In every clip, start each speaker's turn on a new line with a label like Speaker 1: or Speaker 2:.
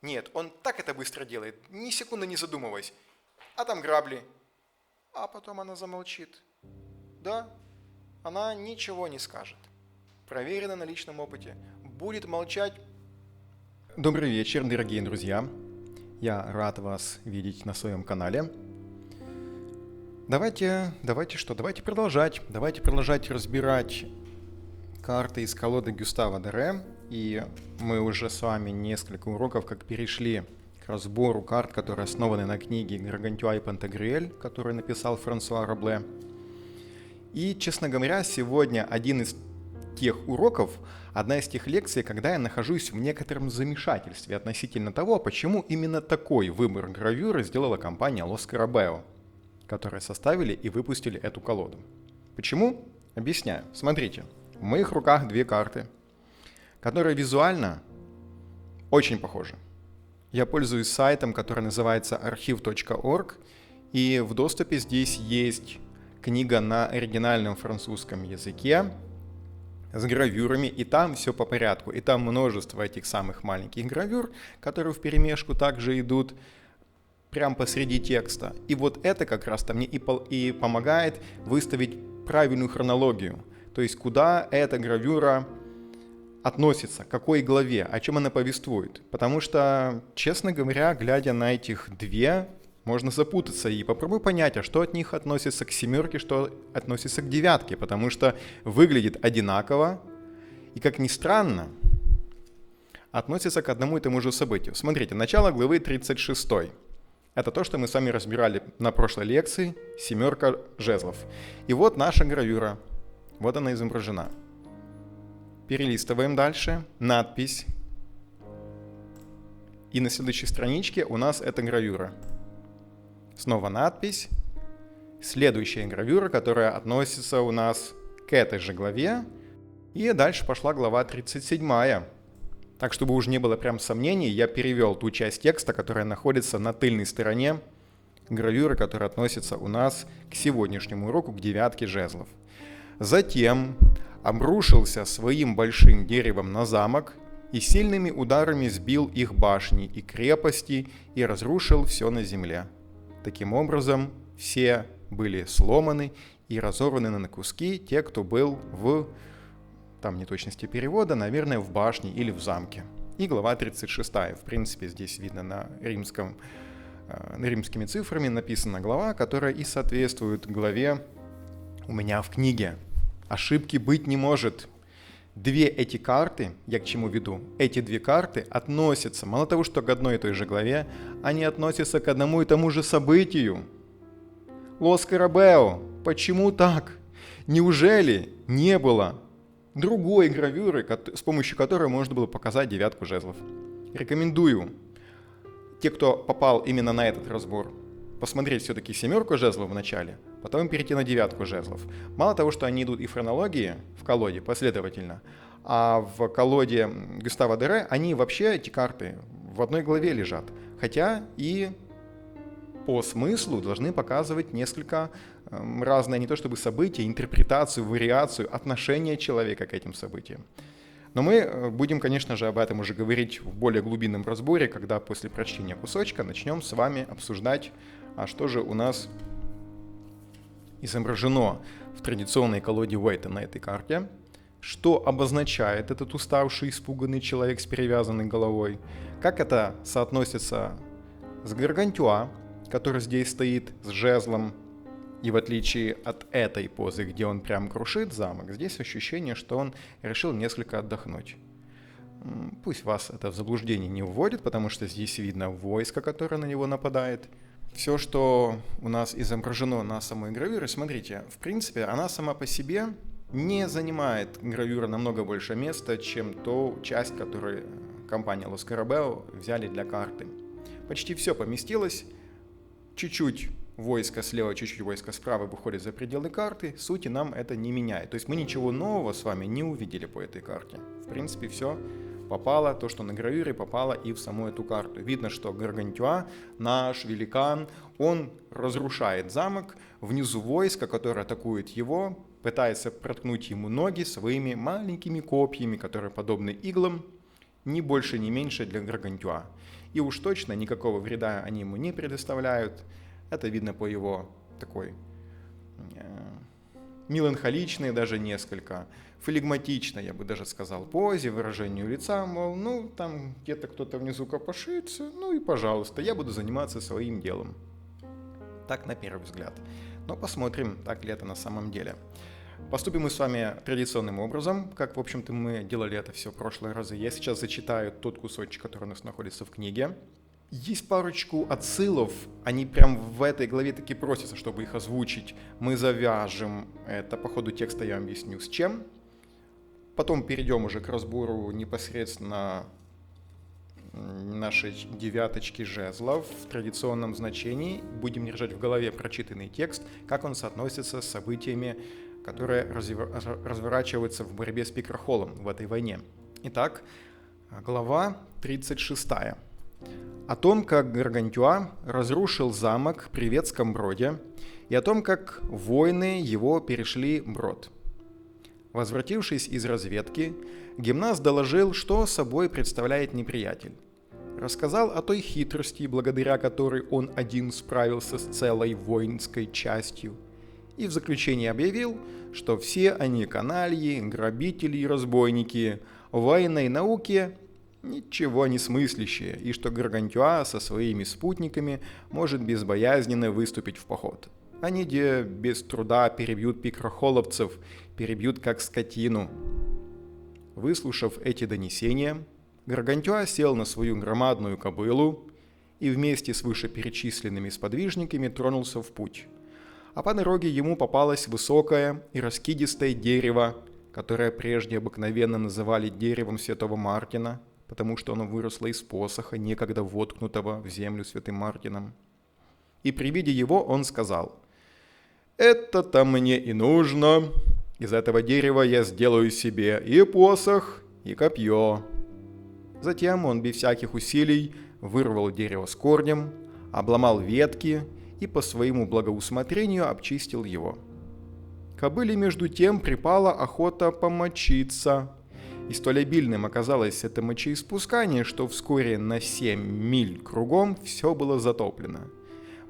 Speaker 1: Нет, он так это быстро делает, ни секунды не задумываясь. А там грабли. А потом она замолчит. Да, она ничего не скажет. Проверено на личном опыте. Будет молчать. Добрый вечер, дорогие друзья. Я рад вас видеть на своем канале. Давайте продолжать. Давайте продолжать разбирать карты из колоды Гюстава Дере. И мы уже с вами несколько уроков как перешли к разбору карт, которые основаны на книге Гаргантюа и Пантагрюэль, которую написал Франсуа Рабле. И, честно говоря, сегодня один из тех уроков, одна из тех лекций, когда я нахожусь в некотором замешательстве относительно того, почему именно такой выбор гравюры сделала компания Лос Карабео, которые составили и выпустили эту колоду. Почему? Объясняю. Смотрите, в моих руках две карты, которые визуально очень похожи. Я пользуюсь сайтом, который называется archive.org, и в доступе здесь есть книга на оригинальном французском языке с гравюрами, и там все по порядку. И там множество этих самых маленьких гравюр, которые вперемешку также идут прямо посреди текста. И вот это как раз-то мне и помогает выставить правильную хронологию. То есть куда эта гравюра относится, к какой главе, о чем она повествует. Потому что, честно говоря, глядя на этих две, можно запутаться и попробуй понять, а что от них относится к семерке, что относится к девятке, потому что выглядит одинаково и, как ни странно, относится к одному и тому же событию. Смотрите, начало главы 36. Это то, что мы с вами разбирали на прошлой лекции, семерка жезлов. И вот наша гравюра, вот она изображена. Перелистываем дальше, надпись. И на следующей страничке у нас эта гравюра. Снова надпись. Следующая гравюра, которая относится у нас к этой же главе. И дальше пошла глава 37. Так, чтобы уже не было прям сомнений, я перевел ту часть текста, которая находится на тыльной стороне гравюры, которая относится у нас к сегодняшнему уроку, к девятке жезлов. Затем обрушился своим большим деревом на замок и сильными ударами сбил их башни и крепости и разрушил все на земле. Таким образом, все были сломаны и разорваны на куски те, кто был в, там неточности перевода, наверное, в башне или в замке. И глава 36. В принципе, здесь видно на римскими цифрами написана глава, которая и соответствует главе у меня в книге. Ошибки быть не может. Две эти карты, я к чему веду, эти две карты относятся, мало того, что к одной и той же главе, они относятся к одному и тому же событию. Лос Карабео, почему так? Неужели не было другой гравюры, с помощью которой можно было показать девятку жезлов? Рекомендую те, кто попал именно на этот разбор, посмотреть все-таки семерку жезлов в начале, потом перейти на девятку жезлов. Мало того, что они идут и в хронологии в колоде последовательно, а в колоде Гюстава Дере они вообще, эти карты, в одной главе лежат. Хотя и по смыслу должны показывать несколько разные, не то чтобы события, интерпретацию, вариацию, отношение человека к этим событиям. Но мы будем, конечно же, об этом уже говорить в более глубинном разборе, когда после прочтения кусочка начнем с вами обсуждать, а что же у нас изображено в традиционной колоде Уэйта на этой карте, что обозначает этот уставший, испуганный человек с перевязанной головой, как это соотносится с Гаргантюа, который здесь стоит с жезлом, и в отличие от этой позы, где он прям крушит замок, здесь ощущение, что он решил несколько отдохнуть. Пусть вас это в заблуждение не вводит, потому что здесь видно войско, которое на него нападает. Все, что у нас изображено на самой гравюре, смотрите, в принципе, она сама по себе не занимает гравюра намного больше места, чем ту часть, которую компания Лос Карабео взяли для карты. Почти все поместилось, чуть-чуть войско слева, чуть-чуть войско справа выходит за пределы карты, сути нам это не меняет. То есть мы ничего нового с вами не увидели по этой карте. В принципе, все попало, то, что на гравюре, попало и в саму эту карту. Видно, что Гаргантюа, наш великан, он разрушает замок, внизу войско, которое атакует его, пытается проткнуть ему ноги своими маленькими копьями, которые подобны иглам, ни больше, ни меньше для Гаргантюа. И уж точно никакого вреда они ему не предоставляют. Это видно по его такой меланхоличной даже несколько, флегматичной, я бы даже сказал, позе, выражению лица, мол, ну, там где-то кто-то внизу копошится, ну и пожалуйста, я буду заниматься своим делом. Так на первый взгляд. Но посмотрим, так ли это на самом деле. Поступим мы с вами традиционным образом, как, в общем-то, мы делали это все в прошлые разы. Я сейчас зачитаю тот кусочек, который у нас находится в книге. Есть парочку отсылов, они прям в этой главе таки просятся, чтобы их озвучить. Мы завяжем это по ходу текста, я объясню с чем. Потом перейдем уже к разбору непосредственно нашей девяточки жезлов в традиционном значении. Будем держать в голове прочитанный текст, как он соотносится с событиями, которые разворачиваются в борьбе с Пикрахолом в этой войне. Итак, глава 36. О том, как Гаргантюа разрушил замок при Ветском Броде, и о том, как воины его перешли брод. Возвратившись из разведки, Гимнас доложил, что собой представляет неприятель. Рассказал о той хитрости, благодаря которой он один справился с целой воинской частью, и в заключение объявил, что все они канальи, грабители и разбойники, в военной науке ничего не смыслящие, и что Гаргантюа со своими спутниками может безбоязненно выступить в поход. Они где без труда перебьют пикрахоловцев, перебьют как скотину. Выслушав эти донесения, Гаргантюа сел на свою громадную кобылу и вместе с вышеперечисленными сподвижниками тронулся в путь. А по дороге ему попалось высокое и раскидистое дерево, которое прежде обыкновенно называли деревом святого Мартина, потому что оно выросло из посоха, некогда воткнутого в землю святым Мартином. И при виде его он сказал: «Это-то мне и нужно. Из этого дерева я сделаю себе и посох, и копье». Затем он без всяких усилий вырвал дерево с корнем, обломал ветки и по своему благоусмотрению обчистил его. Кобыле между тем припала охота помочиться, и столь обильным оказалось это мочеиспускание, что вскоре на 7 миль кругом все было затоплено.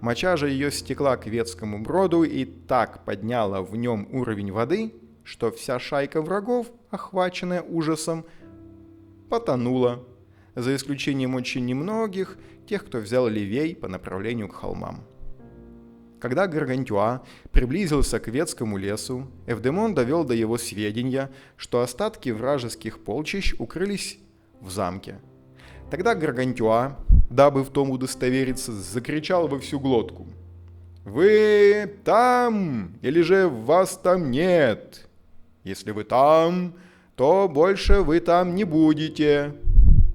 Speaker 1: Моча же ее стекла к Ветскому Броду и так подняла в нем уровень воды, что вся шайка врагов, охваченная ужасом, потонула, за исключением очень немногих, тех, кто взял левей по направлению к холмам. Когда Гаргантюа приблизился к Ветскому лесу, Эвдемон довел до его сведения, что остатки вражеских полчищ укрылись в замке. Тогда Гаргантюа, дабы в том удостовериться, закричал во всю глотку: «Вы там, или же вас там нет? Если вы там, то больше вы там не будете.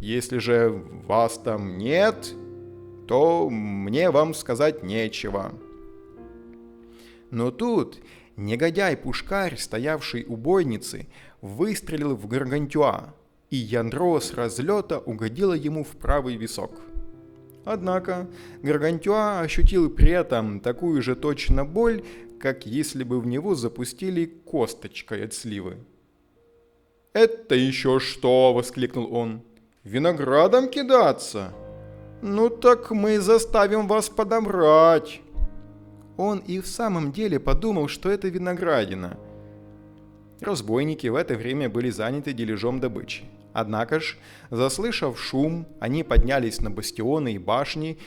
Speaker 1: Если же вас там нет, то мне вам сказать нечего». Но тут негодяй-пушкарь, стоявший у бойницы, выстрелил в Гаргантюа, и ядро с разлета угодило ему в правый висок. Однако Гаргантюа ощутил при этом такую же точно боль, как если бы в него запустили косточкой от сливы. «Это еще что?» — воскликнул он. «Виноградом кидаться? Ну так мы заставим вас подобрать». Он и в самом деле подумал, что это виноградина. Разбойники в это время были заняты дележом добычи. Однако ж, заслышав шум, они поднялись на бастионы и башни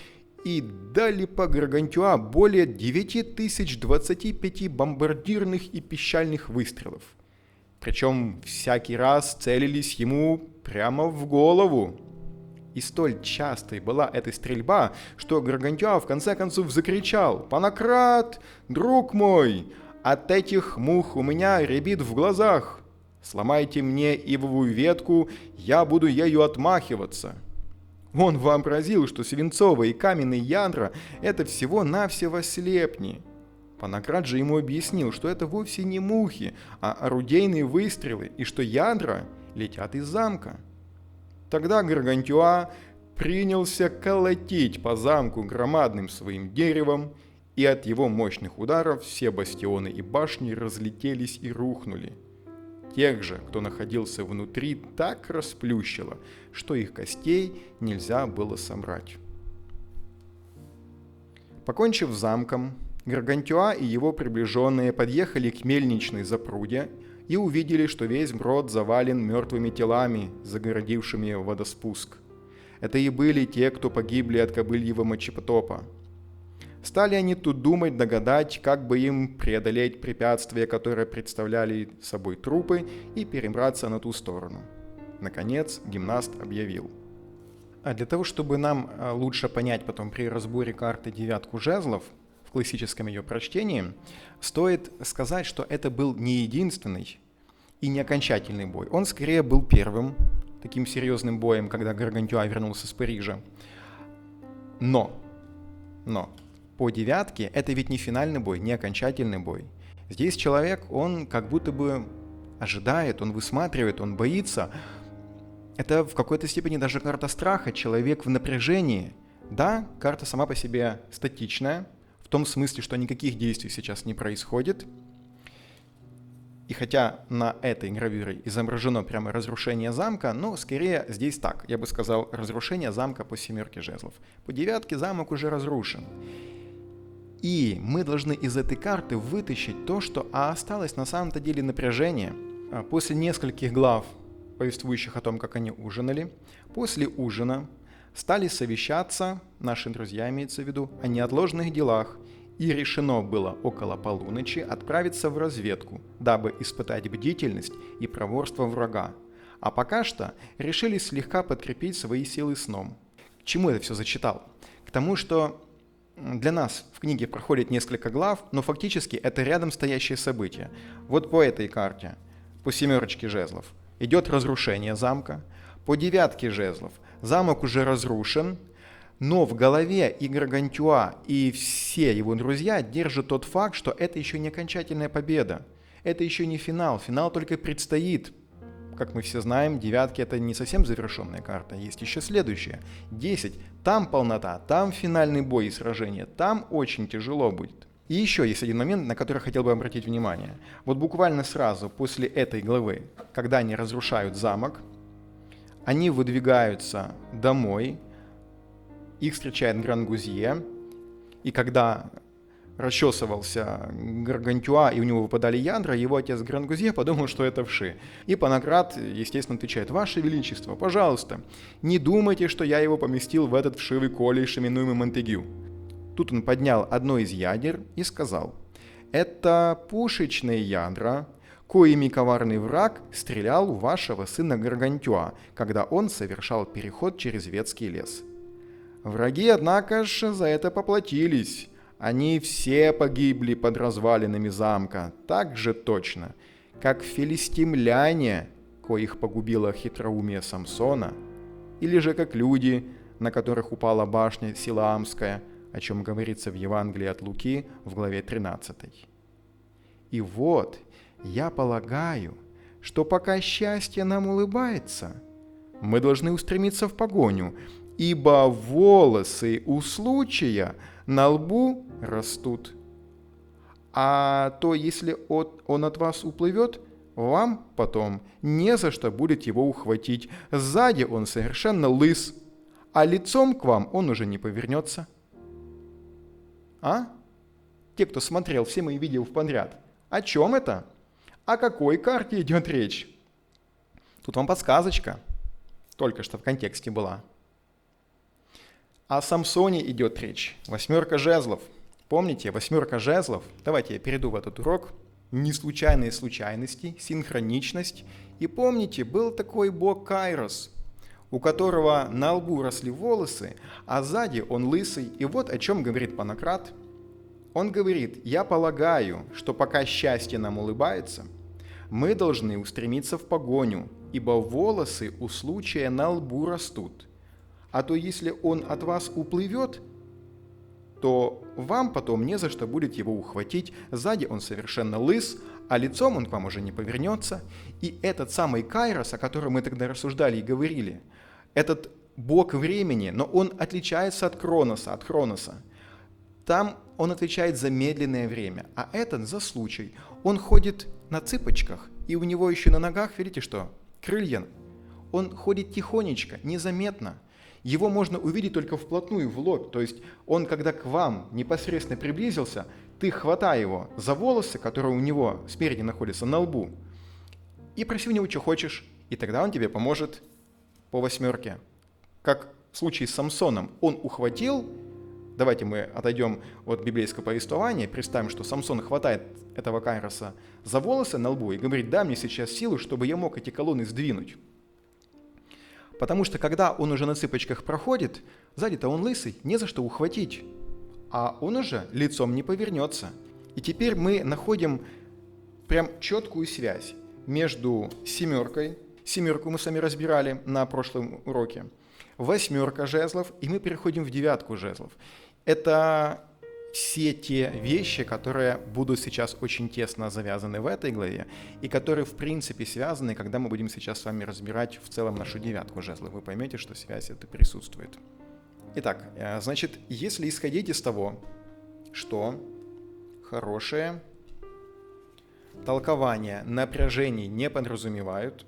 Speaker 1: и дали по Гаргантюа более 9025 бомбардирных и пищальных выстрелов. Причем всякий раз целились ему прямо в голову. И столь частой была эта стрельба, что Гаргантюа в конце концов закричал: «Панократ, друг мой, от этих мух у меня рябит в глазах. Сломайте мне ивовую ветку, я буду ею отмахиваться». Он вообразил, что свинцовые и каменные ядра – это всего-навсего слепни. Панократ же ему объяснил, что это вовсе не мухи, а орудийные выстрелы, и что ядра летят из замка. Тогда Гаргантюа принялся колотить по замку громадным своим деревом, и от его мощных ударов все бастионы и башни разлетелись и рухнули. тех же, кто находился внутри, так расплющило, что их костей нельзя было собрать. Покончив с замком, Гаргантюа и его приближенные подъехали к мельничной запруде и увидели, что весь брод завален мертвыми телами, загородившими водоспуск. Это и были те, кто погибли от кобыльего мочепотопа. Стали они тут думать, догадать, как бы им преодолеть препятствия, которые представляли собой трупы, и перебраться на ту сторону. Наконец, гимнаст объявил: а для того, чтобы нам лучше понять потом при разборе карты девятку жезлов, в классическом ее прочтении, стоит сказать, что это был не единственный и не окончательный бой. Он скорее был первым таким серьезным боем, когда Гаргантюа вернулся с Парижа. Но по девятке это ведь не финальный бой, не окончательный бой. Здесь человек, он как будто бы ожидает, он высматривает, он боится. Это в какой-то степени даже карта страха, человек в напряжении. Да, карта сама по себе статичная, в том смысле, что никаких действий сейчас не происходит. И хотя на этой гравюре изображено прямо разрушение замка, но скорее здесь так, я бы сказал, разрушение замка по семерке жезлов. По девятке замок уже разрушен. И мы должны из этой карты вытащить то, что осталось на самом-то деле напряжение. После нескольких глав, повествующих о том, как они ужинали, после ужина стали совещаться, наши друзья имеется в виду, о неотложных делах, и решено было около полуночи отправиться в разведку, дабы испытать бдительность и проворство врага. А пока что решили слегка подкрепить свои силы сном. К чему это все зачитал? К тому, что для нас в книге проходит несколько глав, но фактически это рядом стоящие события. Вот по этой карте, по семерочке жезлов, идет разрушение замка. По девятке жезлов замок уже разрушен, но в голове и Гаргантюа, и все его друзья держат тот факт, что это еще не окончательная победа. Это еще не финал, финал только предстоит. Как мы все знаем, девятки — это не совсем завершенная карта, есть еще следующая. 10. Там полнота, там финальный бой и сражение, там очень тяжело будет. И еще есть один момент, на который хотел бы обратить внимание. Вот буквально сразу после этой главы, когда они разрушают замок, они выдвигаются домой, их встречает Гран-Гузье, и когда расчесывался Гаргантюа, и у него выпадали ядра, его отец Гран-Гузье подумал, что это вши. И Панкрат, естественно, отвечает: «Ваше Величество, пожалуйста, не думайте, что я его поместил в этот вшивый колледж, именуемый Монтегю». Тут он поднял одно из ядер и сказал: «Это пушечные ядра, коими коварный враг стрелял у вашего сына Гаргантюа, когда он совершал переход через Ветский лес. Враги, однако ж, за это поплатились. Они все погибли под развалинами замка, так же точно, как филистимляне, коих погубило хитроумие Самсона, или же как люди, на которых упала башня Силаамская, о чем говорится в Евангелии от Луки в главе 13. И вот, я полагаю, что пока счастье нам улыбается, мы должны устремиться в погоню, ибо волосы у случая на лбу растут. А то, если он от вас уплывет, вам потом не за что будет его ухватить. Сзади он совершенно лыс, а лицом к вам он уже не повернется». А? Те, кто смотрел все мои видео подряд, о чем это? О какой карте идет речь? Тут вам подсказочка, только что в контексте была. О Самсоне идет речь. Восьмерка жезлов. Помните, восьмерка жезлов? Давайте я перейду в этот урок. Неслучайные случайности, синхроничность. И помните, был такой бог Кайрос, у которого на лбу росли волосы, а сзади он лысый. И вот о чем говорит Панкрат. Он говорит: «Я полагаю, что пока счастье нам улыбается, мы должны устремиться в погоню, ибо волосы у случая на лбу растут. А то если он от вас уплывет, то вам потом не за что будет его ухватить, сзади он совершенно лыс, а лицом он к вам уже не повернется». И этот самый Кайрос, о котором мы тогда рассуждали и говорили, этот бог времени, но он отличается от Хроноса. Там он отвечает за медленное время, а этот за случай. Он ходит на цыпочках, И у него еще на ногах, видите что, крылья. Он ходит тихонечко, незаметно. Его можно увидеть только вплотную, в лоб. То есть он, когда к вам непосредственно приблизился, ты хватай его за волосы, которые у него спереди находятся на лбу, и проси у него, что хочешь, и тогда он тебе поможет по 8. Как в случае с Самсоном. Он ухватил, давайте мы отойдем от библейского повествования, представим, что Самсон хватает этого Кайроса за волосы на лбу и говорит: дай мне сейчас силу, чтобы я мог эти колонны сдвинуть. Потому что когда он уже на цыпочках проходит, сзади-то он лысый, не за что ухватить. А он уже лицом не повернется. И теперь мы находим прям четкую связь между 7, 7 мы с вами разбирали на прошлом уроке, 8 жезлов, и мы переходим в 9 жезлов. Это все те вещи, которые будут сейчас очень тесно завязаны в этой главе, и которые в принципе связаны, когда мы будем сейчас с вами разбирать в целом нашу 9 жезлов. Вы поймете, что связь эта присутствует. Итак, значит, если исходить из того, что хорошее толкование напряжений не подразумевают,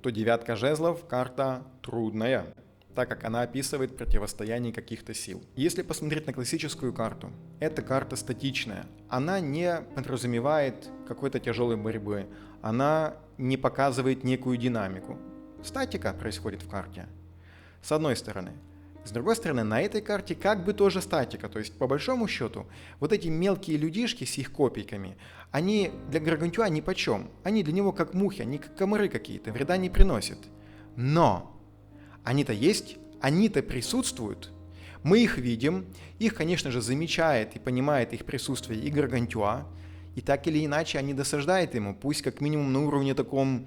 Speaker 1: то 9 жезлов – карта трудная, так как она описывает противостояние каких-то сил. Если посмотреть на классическую карту, эта карта статичная. Она не подразумевает какой-то тяжелой борьбы, она не показывает некую динамику. Статика происходит в карте, с одной стороны. С другой стороны, на этой карте как бы тоже статика, то есть по большому счету вот эти мелкие людишки с их копейками, они для Гаргантюа нипочем, они для него как мухи, они как комары какие-то, вреда не приносят. Но они-то есть, они-то присутствуют, мы их видим, их, конечно же, замечает и понимает их присутствие и Гаргантюа, и так или иначе они досаждают ему, пусть как минимум на уровне таком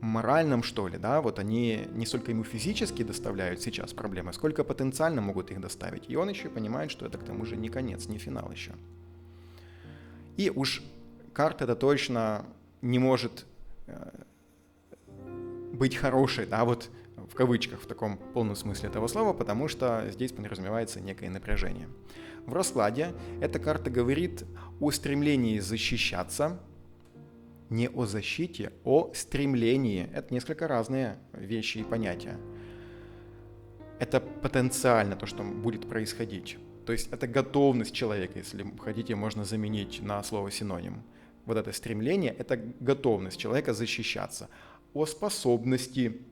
Speaker 1: моральном, что ли, да, вот они не столько ему физически доставляют сейчас проблемы, сколько потенциально могут их доставить. И он еще понимает, что это к тому же не конец, не финал еще. И уж карта это точно не может быть хорошей, да, вот в кавычках, в таком полном смысле этого слова, потому что здесь подразумевается некое напряжение. В раскладе эта карта говорит о стремлении защищаться, не о защите, о стремлении. Это несколько разные вещи и понятия. Это потенциально то, что будет происходить. То есть это готовность человека, если хотите, можно заменить на слово синоним. Вот это стремление – это готовность человека защищаться. О способности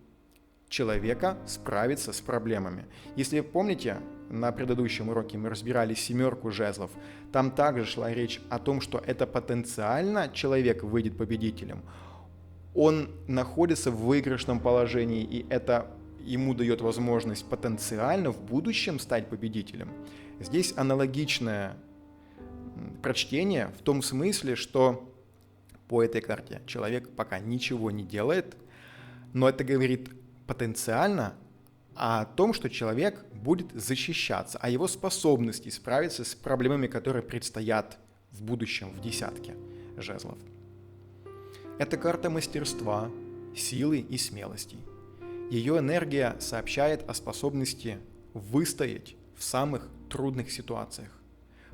Speaker 1: человека справиться с проблемами. Если вы помните, на предыдущем уроке мы разбирали 7 жезлов, там также шла речь о том, что это потенциально человек выйдет победителем. Он находится в выигрышном положении, и это ему дает возможность потенциально в будущем стать победителем. Здесь аналогичное прочтение в том смысле, что по этой карте человек пока ничего не делает, но это говорит потенциально о том, что человек будет защищаться, о его способности справиться с проблемами, которые предстоят в будущем в 10 жезлов. Это карта мастерства, силы и смелости. Ее энергия сообщает о способности выстоять в самых трудных ситуациях.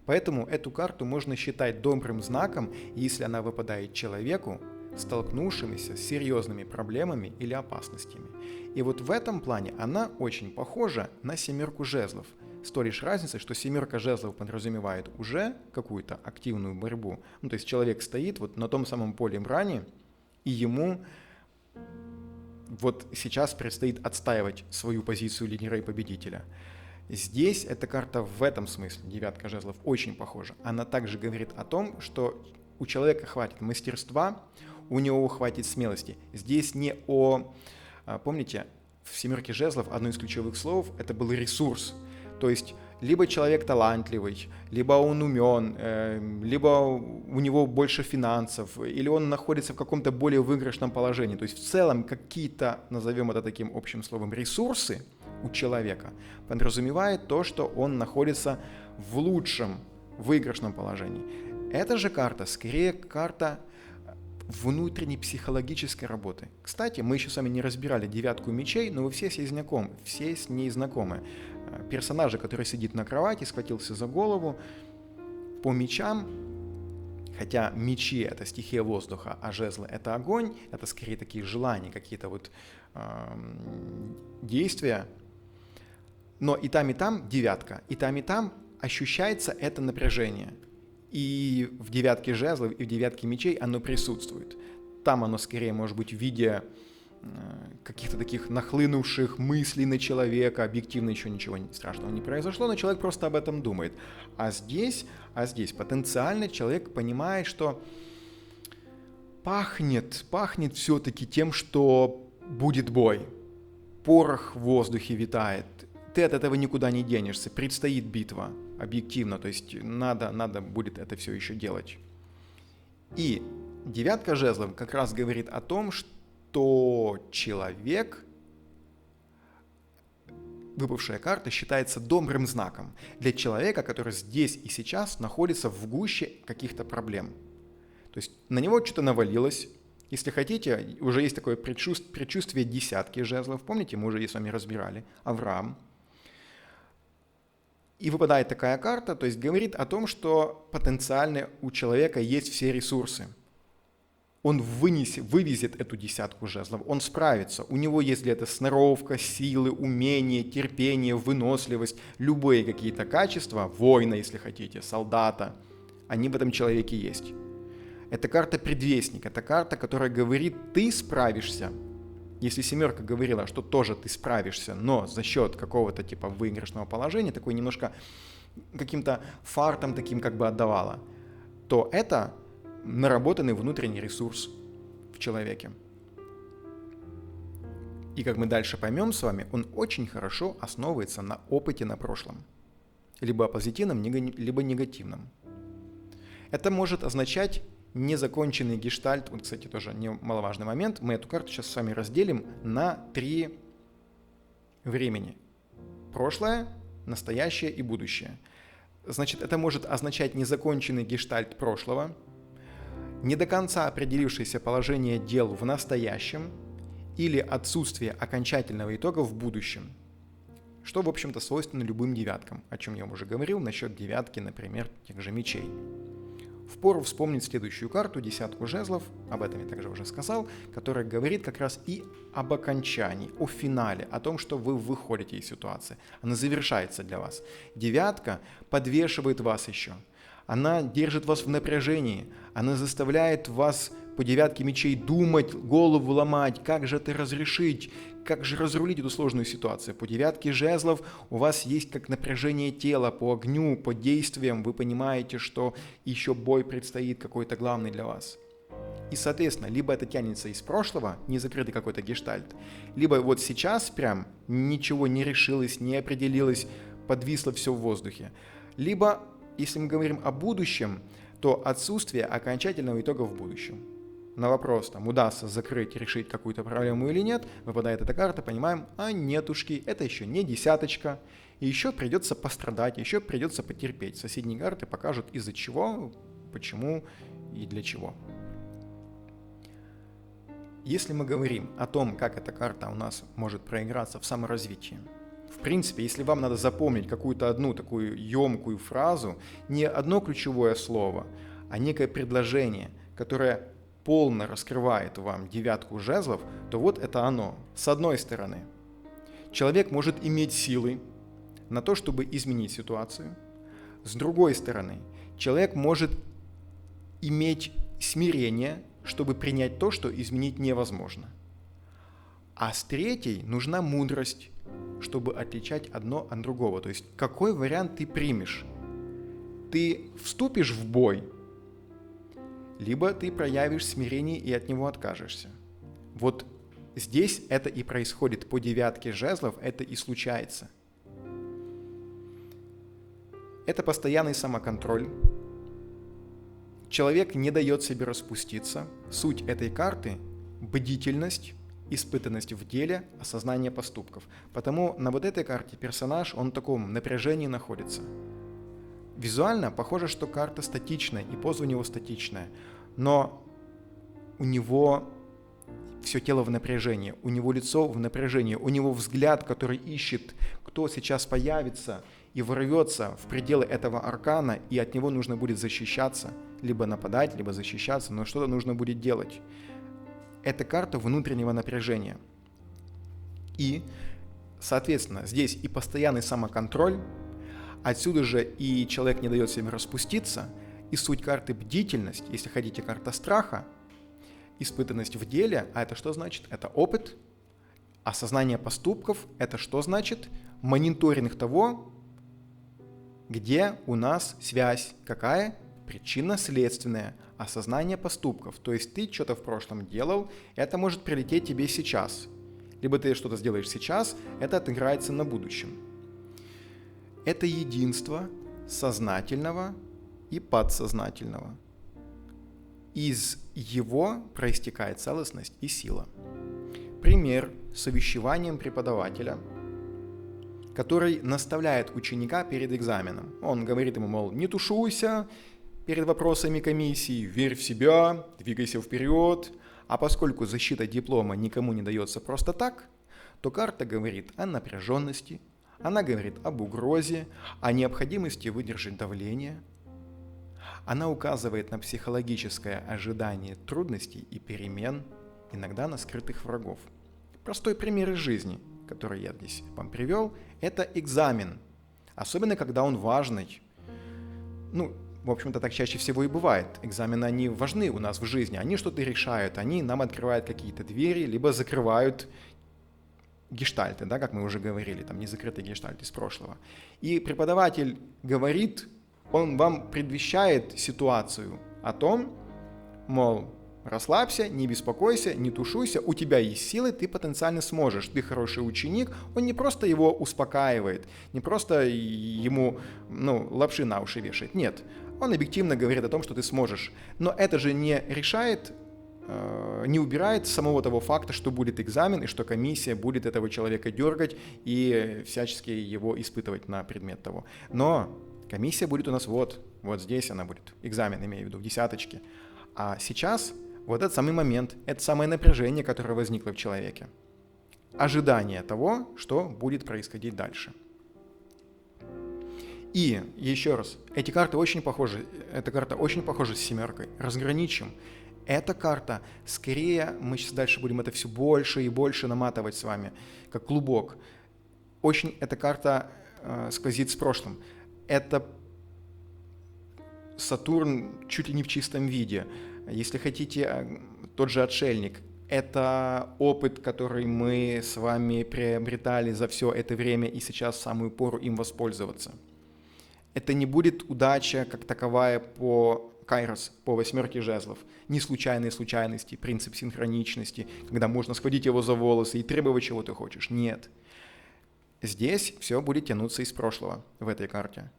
Speaker 1: Поэтому эту карту можно считать добрым знаком, если она выпадает человеку, столкнувшимися с серьезными проблемами или опасностями. И вот в этом плане она очень похожа на 7 жезлов. С той лишь разницей, что 7 жезлов подразумевает уже какую-то активную борьбу. Ну, то есть человек стоит вот на том самом поле брани, и ему вот сейчас предстоит отстаивать свою позицию лидера и победителя. Здесь эта карта в этом смысле, 9 жезлов, очень похожа. Она также говорит о том, что у человека хватит мастерства, у него хватит смелости. Здесь не о... Помните, в 7 жезлов одно из ключевых слов – это был ресурс. То есть либо человек талантливый, либо он умен, либо у него больше финансов, или он находится в каком-то более выигрышном положении. То есть в целом какие-то, назовем это таким общим словом, ресурсы у человека подразумевает то, что он находится в лучшем выигрышном положении. Эта же карта скорее карта внутренней психологической работы. Кстати, мы еще с вами не разбирали 9 мечей, но вы все с ней знакомы. Персонажа, который сидит на кровати, схватился за голову. По мечам Хотя мечи — это стихия воздуха, а жезлы — это огонь, это скорее такие желания, какие-то вот действия. Но и там девятка, и там ощущается это напряжение. И в девятке жезлов, и в девятке мечей оно присутствует. Там оно скорее может быть в виде каких-то таких нахлынувших мыслей на человека. Объективно еще ничего страшного не произошло, но человек просто об этом думает. А здесь потенциально человек понимает, что пахнет все-таки тем, что будет бой. Порох в воздухе витает. Ты от этого никуда не денешься. Предстоит битва, объективно. То есть надо будет это все еще делать. И девятка жезлов как раз говорит о том, что человек, выпавшая карта, считается добрым знаком для человека, который здесь и сейчас находится в гуще каких-то проблем. То есть на него что-то навалилось. Если хотите, уже есть такое предчувствие десятки жезлов. Помните, мы уже с вами разбирали Авраам. И выпадает такая карта, то есть говорит о том, что потенциально у человека есть все ресурсы. Он вывезет эту десятку жезлов, он справится. У него есть для этого сноровка, силы, умение, терпение, выносливость, любые какие-то качества, воина, если хотите, солдата, они в этом человеке есть. Это карта предвестник, это карта, которая говорит, ты справишься. Если семерка говорила, что тоже ты справишься, но за счет какого-то типа выигрышного положения, такой немножко каким-то фартом таким как бы отдавала, то это наработанный внутренний ресурс в человеке. И как мы дальше поймем с вами, он очень хорошо основывается на опыте на прошлом. Либо позитивном, либо негативном. Это может означать незаконченный гештальт. Вот, кстати, тоже немаловажный момент. Мы эту карту сейчас с вами разделим на 3 времени. Прошлое, настоящее и будущее. Значит, это может означать незаконченный гештальт прошлого, не до конца определившееся положение дел в настоящем или отсутствие окончательного итога в будущем, что, в общем-то, свойственно любым девяткам, о чем я уже говорил насчет девятки, например, тех же мечей. Впору вспомнить следующую карту, десятку жезлов, об этом я также уже сказал, которая говорит как раз и об окончании, о финале, о том, что вы выходите из ситуации. Она завершается для вас. Девятка подвешивает вас еще. Она держит вас в напряжении, она заставляет вас по девятке мечей думать, голову ломать, как же это разрешить, как же разрулить эту сложную ситуацию. По девятке жезлов у вас есть как напряжение тела, по огню, по действиям, вы понимаете, что еще бой предстоит какой-то главный для вас. И, соответственно, либо это тянется из прошлого, не закрытый какой-то гештальт, либо вот сейчас прям ничего не решилось, не определилось, подвисло все в воздухе. Либо, если мы говорим о будущем, то отсутствие окончательного итога в будущем. На вопрос, там, удастся закрыть, решить какую-то проблему или нет, выпадает эта карта, понимаем, а нетушки, это еще не десяточка, и еще придется пострадать, еще придется потерпеть. Соседние карты покажут, из-за чего, почему и для чего. Если мы говорим о том, как эта карта у нас может проиграться в саморазвитии, в принципе, если вам надо запомнить какую-то одну такую емкую фразу, не одно ключевое слово, а некое предложение, которое полно раскрывает вам девятку жезлов, то вот это оно. С одной стороны, человек может иметь силы на то, чтобы изменить ситуацию. С другой стороны, человек может иметь смирение, чтобы принять то, что изменить невозможно. А с третьей нужна мудрость, чтобы отличать одно от другого. То есть какой вариант ты примешь? Ты вступишь в бой, либо ты проявишь смирение и от него откажешься. Вот здесь это и происходит. По девятке жезлов это и случается. Это постоянный самоконтроль. Человек не дает себе распуститься. Суть этой карты – бдительность, испытанность в деле, осознание поступков. Потому на вот этой карте персонаж, он в таком напряжении находится. Визуально похоже, что карта статичная, и поза у него статичная, но у него все тело в напряжении, у него лицо в напряжении, у него взгляд, который ищет кто сейчас появится и ворвется в пределы этого аркана, и от него нужно будет защищаться, либо нападать, либо защищаться, но что-то нужно будет делать. Это карта внутреннего напряжения. И, соответственно, здесь и постоянный самоконтроль, отсюда же и человек не дает себе распуститься, и суть карты бдительность, если хотите, карта страха, испытанность в деле, а это что значит? Это опыт, осознание поступков, это что значит? Мониторинг того, где у нас связь, какая? Причинно-следственная, осознание поступков. То есть ты что-то в прошлом делал, это может прилететь тебе сейчас. Либо ты что-то сделаешь сейчас, это отыграется на будущем. Это единство сознательного и подсознательного. Из его проистекает целостность и сила. Пример с увещеванием преподавателя, который наставляет ученика перед экзаменом. Он говорит ему, мол, не тушуйся перед вопросами комиссии, верь в себя, двигайся вперед. А поскольку защита диплома никому не дается просто так, то карта говорит о напряженности, она говорит об угрозе, о необходимости выдержать давление. Она указывает на психологическое ожидание трудностей и перемен, иногда на скрытых врагов. Простой пример из жизни, который я здесь вам привел, это экзамен. Особенно, когда он важный. В общем-то, так чаще всего и бывает. Экзамены, они важны у нас в жизни, они что-то решают, они нам открывают какие-то двери, либо закрывают гештальты, да, как мы уже говорили, там незакрытый гештальт из прошлого. И преподаватель говорит, он вам предвещает ситуацию о том, мол, расслабься, не беспокойся, не тушуйся, у тебя есть силы, ты потенциально сможешь, ты хороший ученик. Он не просто его успокаивает, не просто ему лапши на уши вешает, нет. Он объективно говорит о том, что ты сможешь. Но это же не решает, не убирает самого того факта, что будет экзамен и что комиссия будет этого человека дергать и всячески его испытывать на предмет того. Но комиссия будет у нас вот здесь она будет, экзамен имею в виду, в десяточке. А сейчас вот этот самый момент, это самое напряжение, которое возникло в человеке. Ожидание того, что будет происходить дальше. И еще раз, эти карты очень похожи, эта карта очень похожа с семеркой. Разграничим. Эта карта, скорее, мы сейчас дальше будем это все больше и больше наматывать с вами, как клубок. Очень эта карта сквозит с прошлым. Это Сатурн чуть ли не в чистом виде. Если хотите, тот же отшельник. Это опыт, который мы с вами приобретали за все это время и сейчас в самую пору им воспользоваться. Это не будет удача как таковая по Кайрос, по восьмерке жезлов. Не случайные случайности, принцип синхроничности, когда можно схватить его за волосы и требовать, чего ты хочешь. Нет. Здесь все будет тянуться из прошлого в этой карте.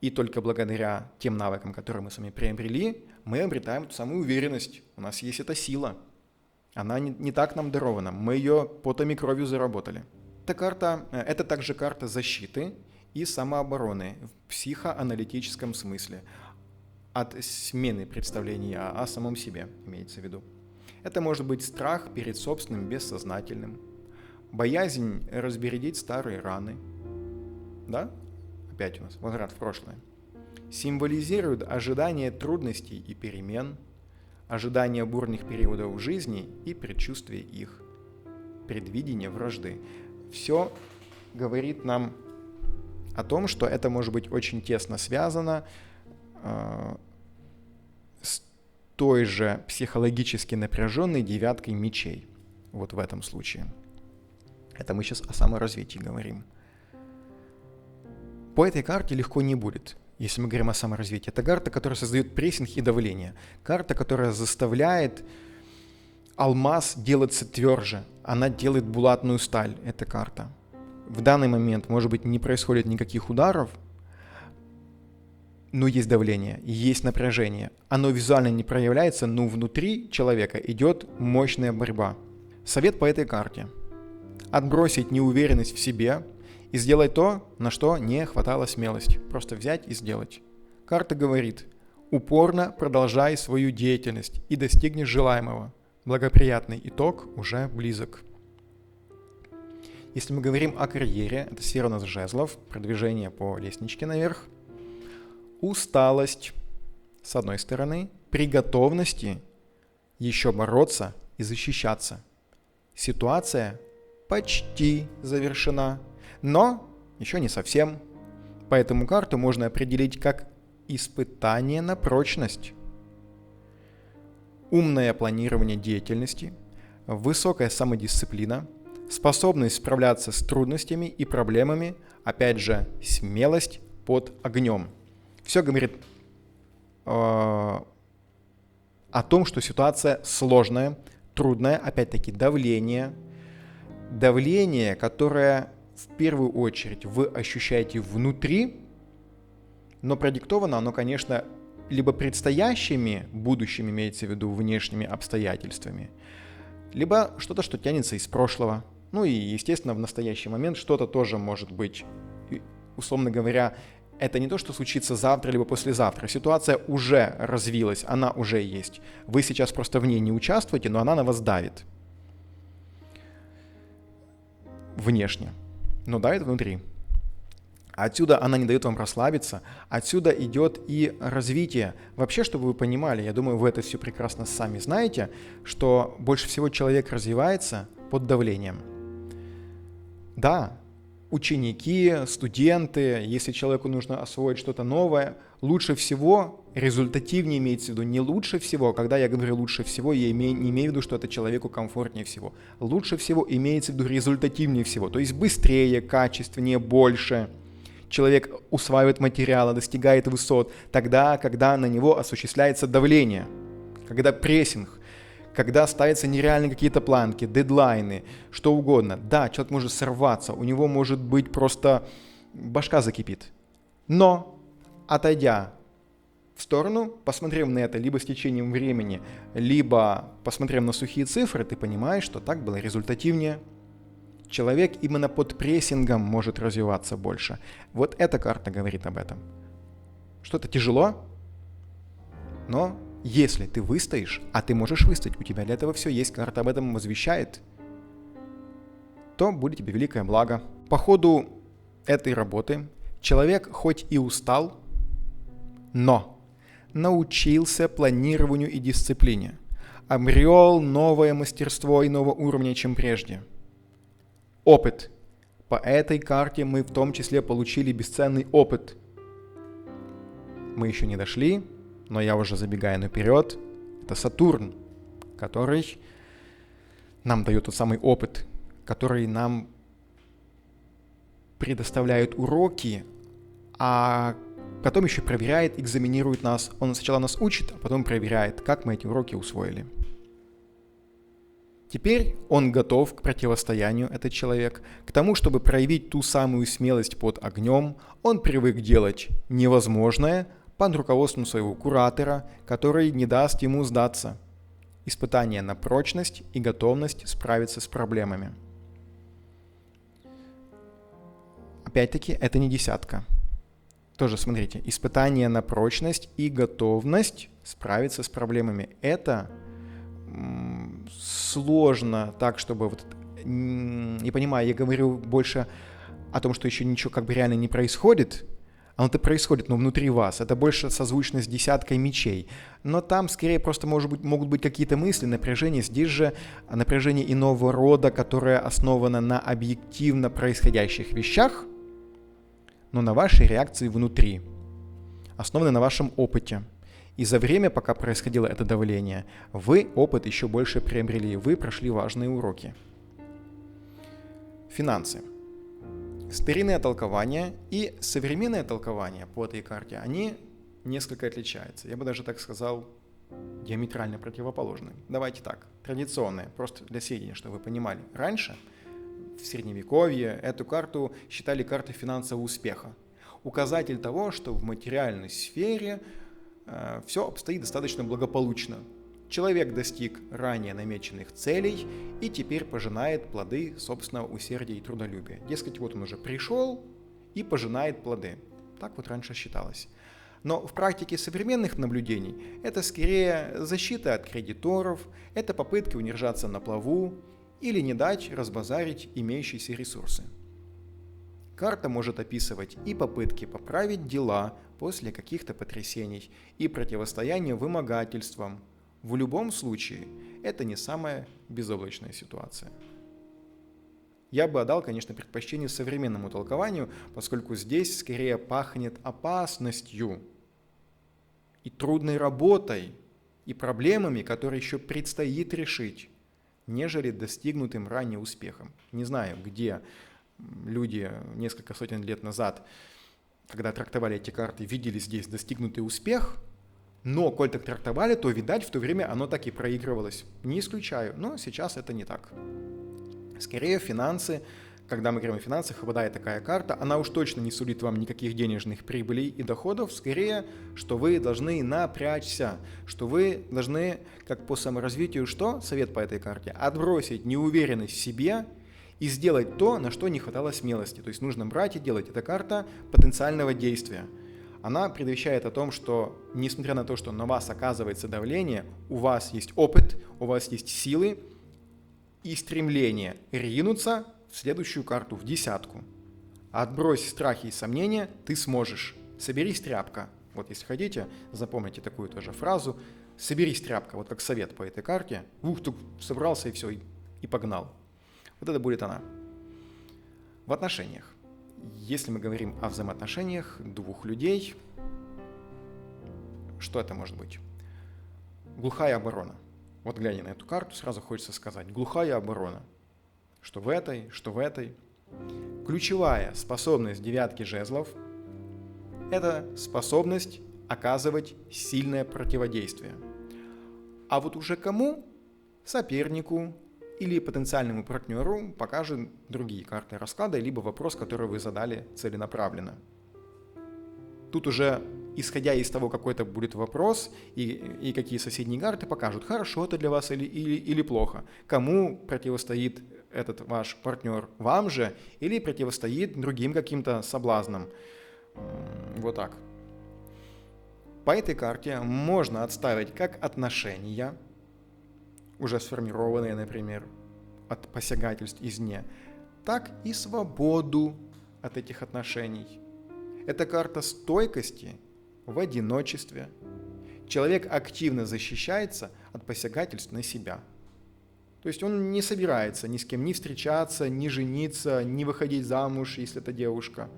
Speaker 1: И только благодаря тем навыкам, которые мы с вами приобрели, мы обретаем ту самую уверенность. У нас есть эта сила. Она не так нам дарована. Мы ее потом и кровью заработали. Это также карта защиты и самообороны в психоаналитическом смысле. От смены представления о самом себе, имеется в виду. Это может быть страх перед собственным бессознательным, боязнь разбередить старые раны. Да? Опять у нас возврат в прошлое. Символизирует ожидание трудностей и перемен, ожидание бурных периодов в жизни и предчувствие их, предвидение вражды. Все говорит нам о том, что это может быть очень тесно связано с той же психологически напряженной девяткой мечей. Вот в этом случае. Это мы сейчас о саморазвитии говорим. По этой карте легко не будет, если мы говорим о саморазвитии. Это карта, которая создает прессинг и давление. Карта, которая заставляет алмаз делаться тверже. Она делает булатную сталь, эта карта. В данный момент, может быть, не происходит никаких ударов, но есть давление, есть напряжение. Оно визуально не проявляется, но внутри человека идет мощная борьба. Совет по этой карте. Отбросить неуверенность в себе и сделать то, на что не хватало смелости. Просто взять и сделать. Карта говорит: упорно продолжай свою деятельность и достигнешь желаемого. Благоприятный итог уже близок. Если мы говорим о карьере, это сфера у нас жезлов, продвижение по лестничке наверх. Усталость, с одной стороны, при готовности еще бороться и защищаться. Ситуация почти завершена, но еще не совсем. Поэтому карту можно определить как испытание на прочность. Умное планирование деятельности, высокая самодисциплина, способность справляться с трудностями и проблемами, опять же, смелость под огнем. Все говорит о том, что ситуация сложная, трудная, опять-таки давление, которое в первую очередь вы ощущаете внутри, но продиктовано оно, конечно, либо предстоящими, будущими, имеется в виду внешними обстоятельствами, либо что-то, что тянется из прошлого. Ну и, естественно, в настоящий момент что-то тоже может быть. И, условно говоря, это не то, что случится завтра либо послезавтра. Ситуация уже развилась, она уже есть. Вы сейчас просто в ней не участвуете, но она на вас давит. Внешне. Но давит внутри. Отсюда она не дает вам расслабиться, отсюда идет и развитие. Вообще, чтобы вы понимали, я думаю, вы это все прекрасно сами знаете, что больше всего человек развивается под давлением. Да, ученики, студенты, если человеку нужно освоить что-то новое, лучше всего, результативнее имеется в виду, не лучше всего, когда я говорю лучше всего, я не имею в виду, что это человеку комфортнее всего. Лучше всего имеется в виду результативнее всего, то есть быстрее, качественнее, больше. Человек усваивает материалы, достигает высот тогда, когда на него осуществляется давление, когда прессинг, когда ставятся нереальные какие-то планки, дедлайны, что угодно. Да, человек может сорваться, у него может быть просто башка закипит. Но, отойдя в сторону, посмотрев на это либо с течением времени, либо посмотрев на сухие цифры, ты понимаешь, что так было результативнее. Человек именно под прессингом может развиваться больше. Вот эта карта говорит об этом. Что-то тяжело, но если ты выстоишь, а ты можешь выстоять, у тебя для этого все есть, карта об этом возвещает, то будет тебе великое благо. По ходу этой работы человек хоть и устал, но научился планированию и дисциплине, обрел новое мастерство иного уровня, чем прежде. Опыт. По этой карте мы в том числе получили бесценный опыт. Мы еще не дошли, но я уже забегаю наперед. Это Сатурн, который нам дает тот самый опыт, который нам предоставляет уроки, а потом еще проверяет, экзаменирует нас. Он сначала нас учит, а потом проверяет, как мы эти уроки усвоили. Теперь он готов к противостоянию, этот человек, к тому, чтобы проявить ту самую смелость под огнем. Он привык делать невозможное под руководством своего куратора, который не даст ему сдаться. Испытание на прочность и готовность справиться с проблемами. Опять-таки, это не десятка. Тоже смотрите, испытание на прочность и готовность справиться с проблемами. Это сложно так, чтобы вот, не понимаю, я говорю больше о том, что еще ничего как бы реально не происходит. Оно-то происходит, но внутри вас. Это больше созвучно с десяткой мечей. Но там скорее просто могут быть какие-то мысли, напряжение. Здесь же напряжение иного рода, которое основано на объективно происходящих вещах, но на вашей реакции внутри, основано на вашем опыте. И за время, пока происходило это давление, вы опыт еще больше приобрели, вы прошли важные уроки. Финансы. Старинное толкование и современное толкование по этой карте, они несколько отличаются. Я бы даже так сказал, диаметрально противоположны. Давайте так, традиционное, просто для сведения, чтобы вы понимали. Раньше, в Средневековье, эту карту считали картой финансового успеха. Указатель того, что в материальной сфере все обстоит достаточно благополучно. Человек достиг ранее намеченных целей и теперь пожинает плоды собственного усердия и трудолюбия. Дескать, вот он уже пришел и пожинает плоды. Так вот раньше считалось. Но в практике современных наблюдений это скорее защита от кредиторов, это попытки удержаться на плаву, или не дать разбазарить имеющиеся ресурсы. Карта может описывать и попытки поправить дела после каких-то потрясений, и противостояние вымогательствам. В любом случае, это не самая безоблачная ситуация. Я бы отдал, конечно, предпочтение современному толкованию, поскольку здесь скорее пахнет опасностью и трудной работой, и проблемами, которые еще предстоит решить, нежели достигнутым ранее успехом. Не знаю, где люди несколько сотен лет назад, когда трактовали эти карты, видели здесь достигнутый успех, но коль так трактовали, то, видать, в то время оно так и проигрывалось. Не исключаю, но сейчас это не так. Скорее, финансы, когда мы говорим о финансах, выпадает такая карта, она уж точно не сулит вам никаких денежных прибылей и доходов, скорее, что вы должны напрячься, что вы должны, как по саморазвитию, что? Совет по этой карте. Отбросить неуверенность в себе и сделать то, на что не хватало смелости. То есть нужно брать и делать. Это карта потенциального действия. Она предвещает о том, что, несмотря на то, что на вас оказывается давление, у вас есть опыт, у вас есть силы и стремление ринуться в следующую карту, в десятку. Отбрось страхи и сомнения, ты сможешь. Соберись, тряпка. Вот если хотите, запомните такую тоже фразу. Соберись, тряпка, вот как совет по этой карте. Ты собрался и все, и погнал. Вот это будет она. В отношениях. Если мы говорим о взаимоотношениях двух людей, что это может быть? Глухая оборона. Вот глядя на эту карту, сразу хочется сказать, глухая оборона. Что в этой. Ключевая способность девятки жезлов – это способность оказывать сильное противодействие. А вот уже кому? Сопернику или потенциальному партнеру покажут другие карты расклада, либо вопрос, который вы задали целенаправленно. Тут уже, исходя из того, какой это будет вопрос и какие соседние карты покажут, хорошо это для вас или плохо. Кому противостоит этот ваш партнер, вам же, или противостоит другим каким-то соблазнам. Вот так. По этой карте можно отставить как отношения, уже сформированные, например, от посягательств извне, так и свободу от этих отношений. Это карта стойкости в одиночестве. Человек активно защищается от посягательств на себя. То есть он не собирается ни с кем ни встречаться, ни жениться, ни выходить замуж, если это девушка.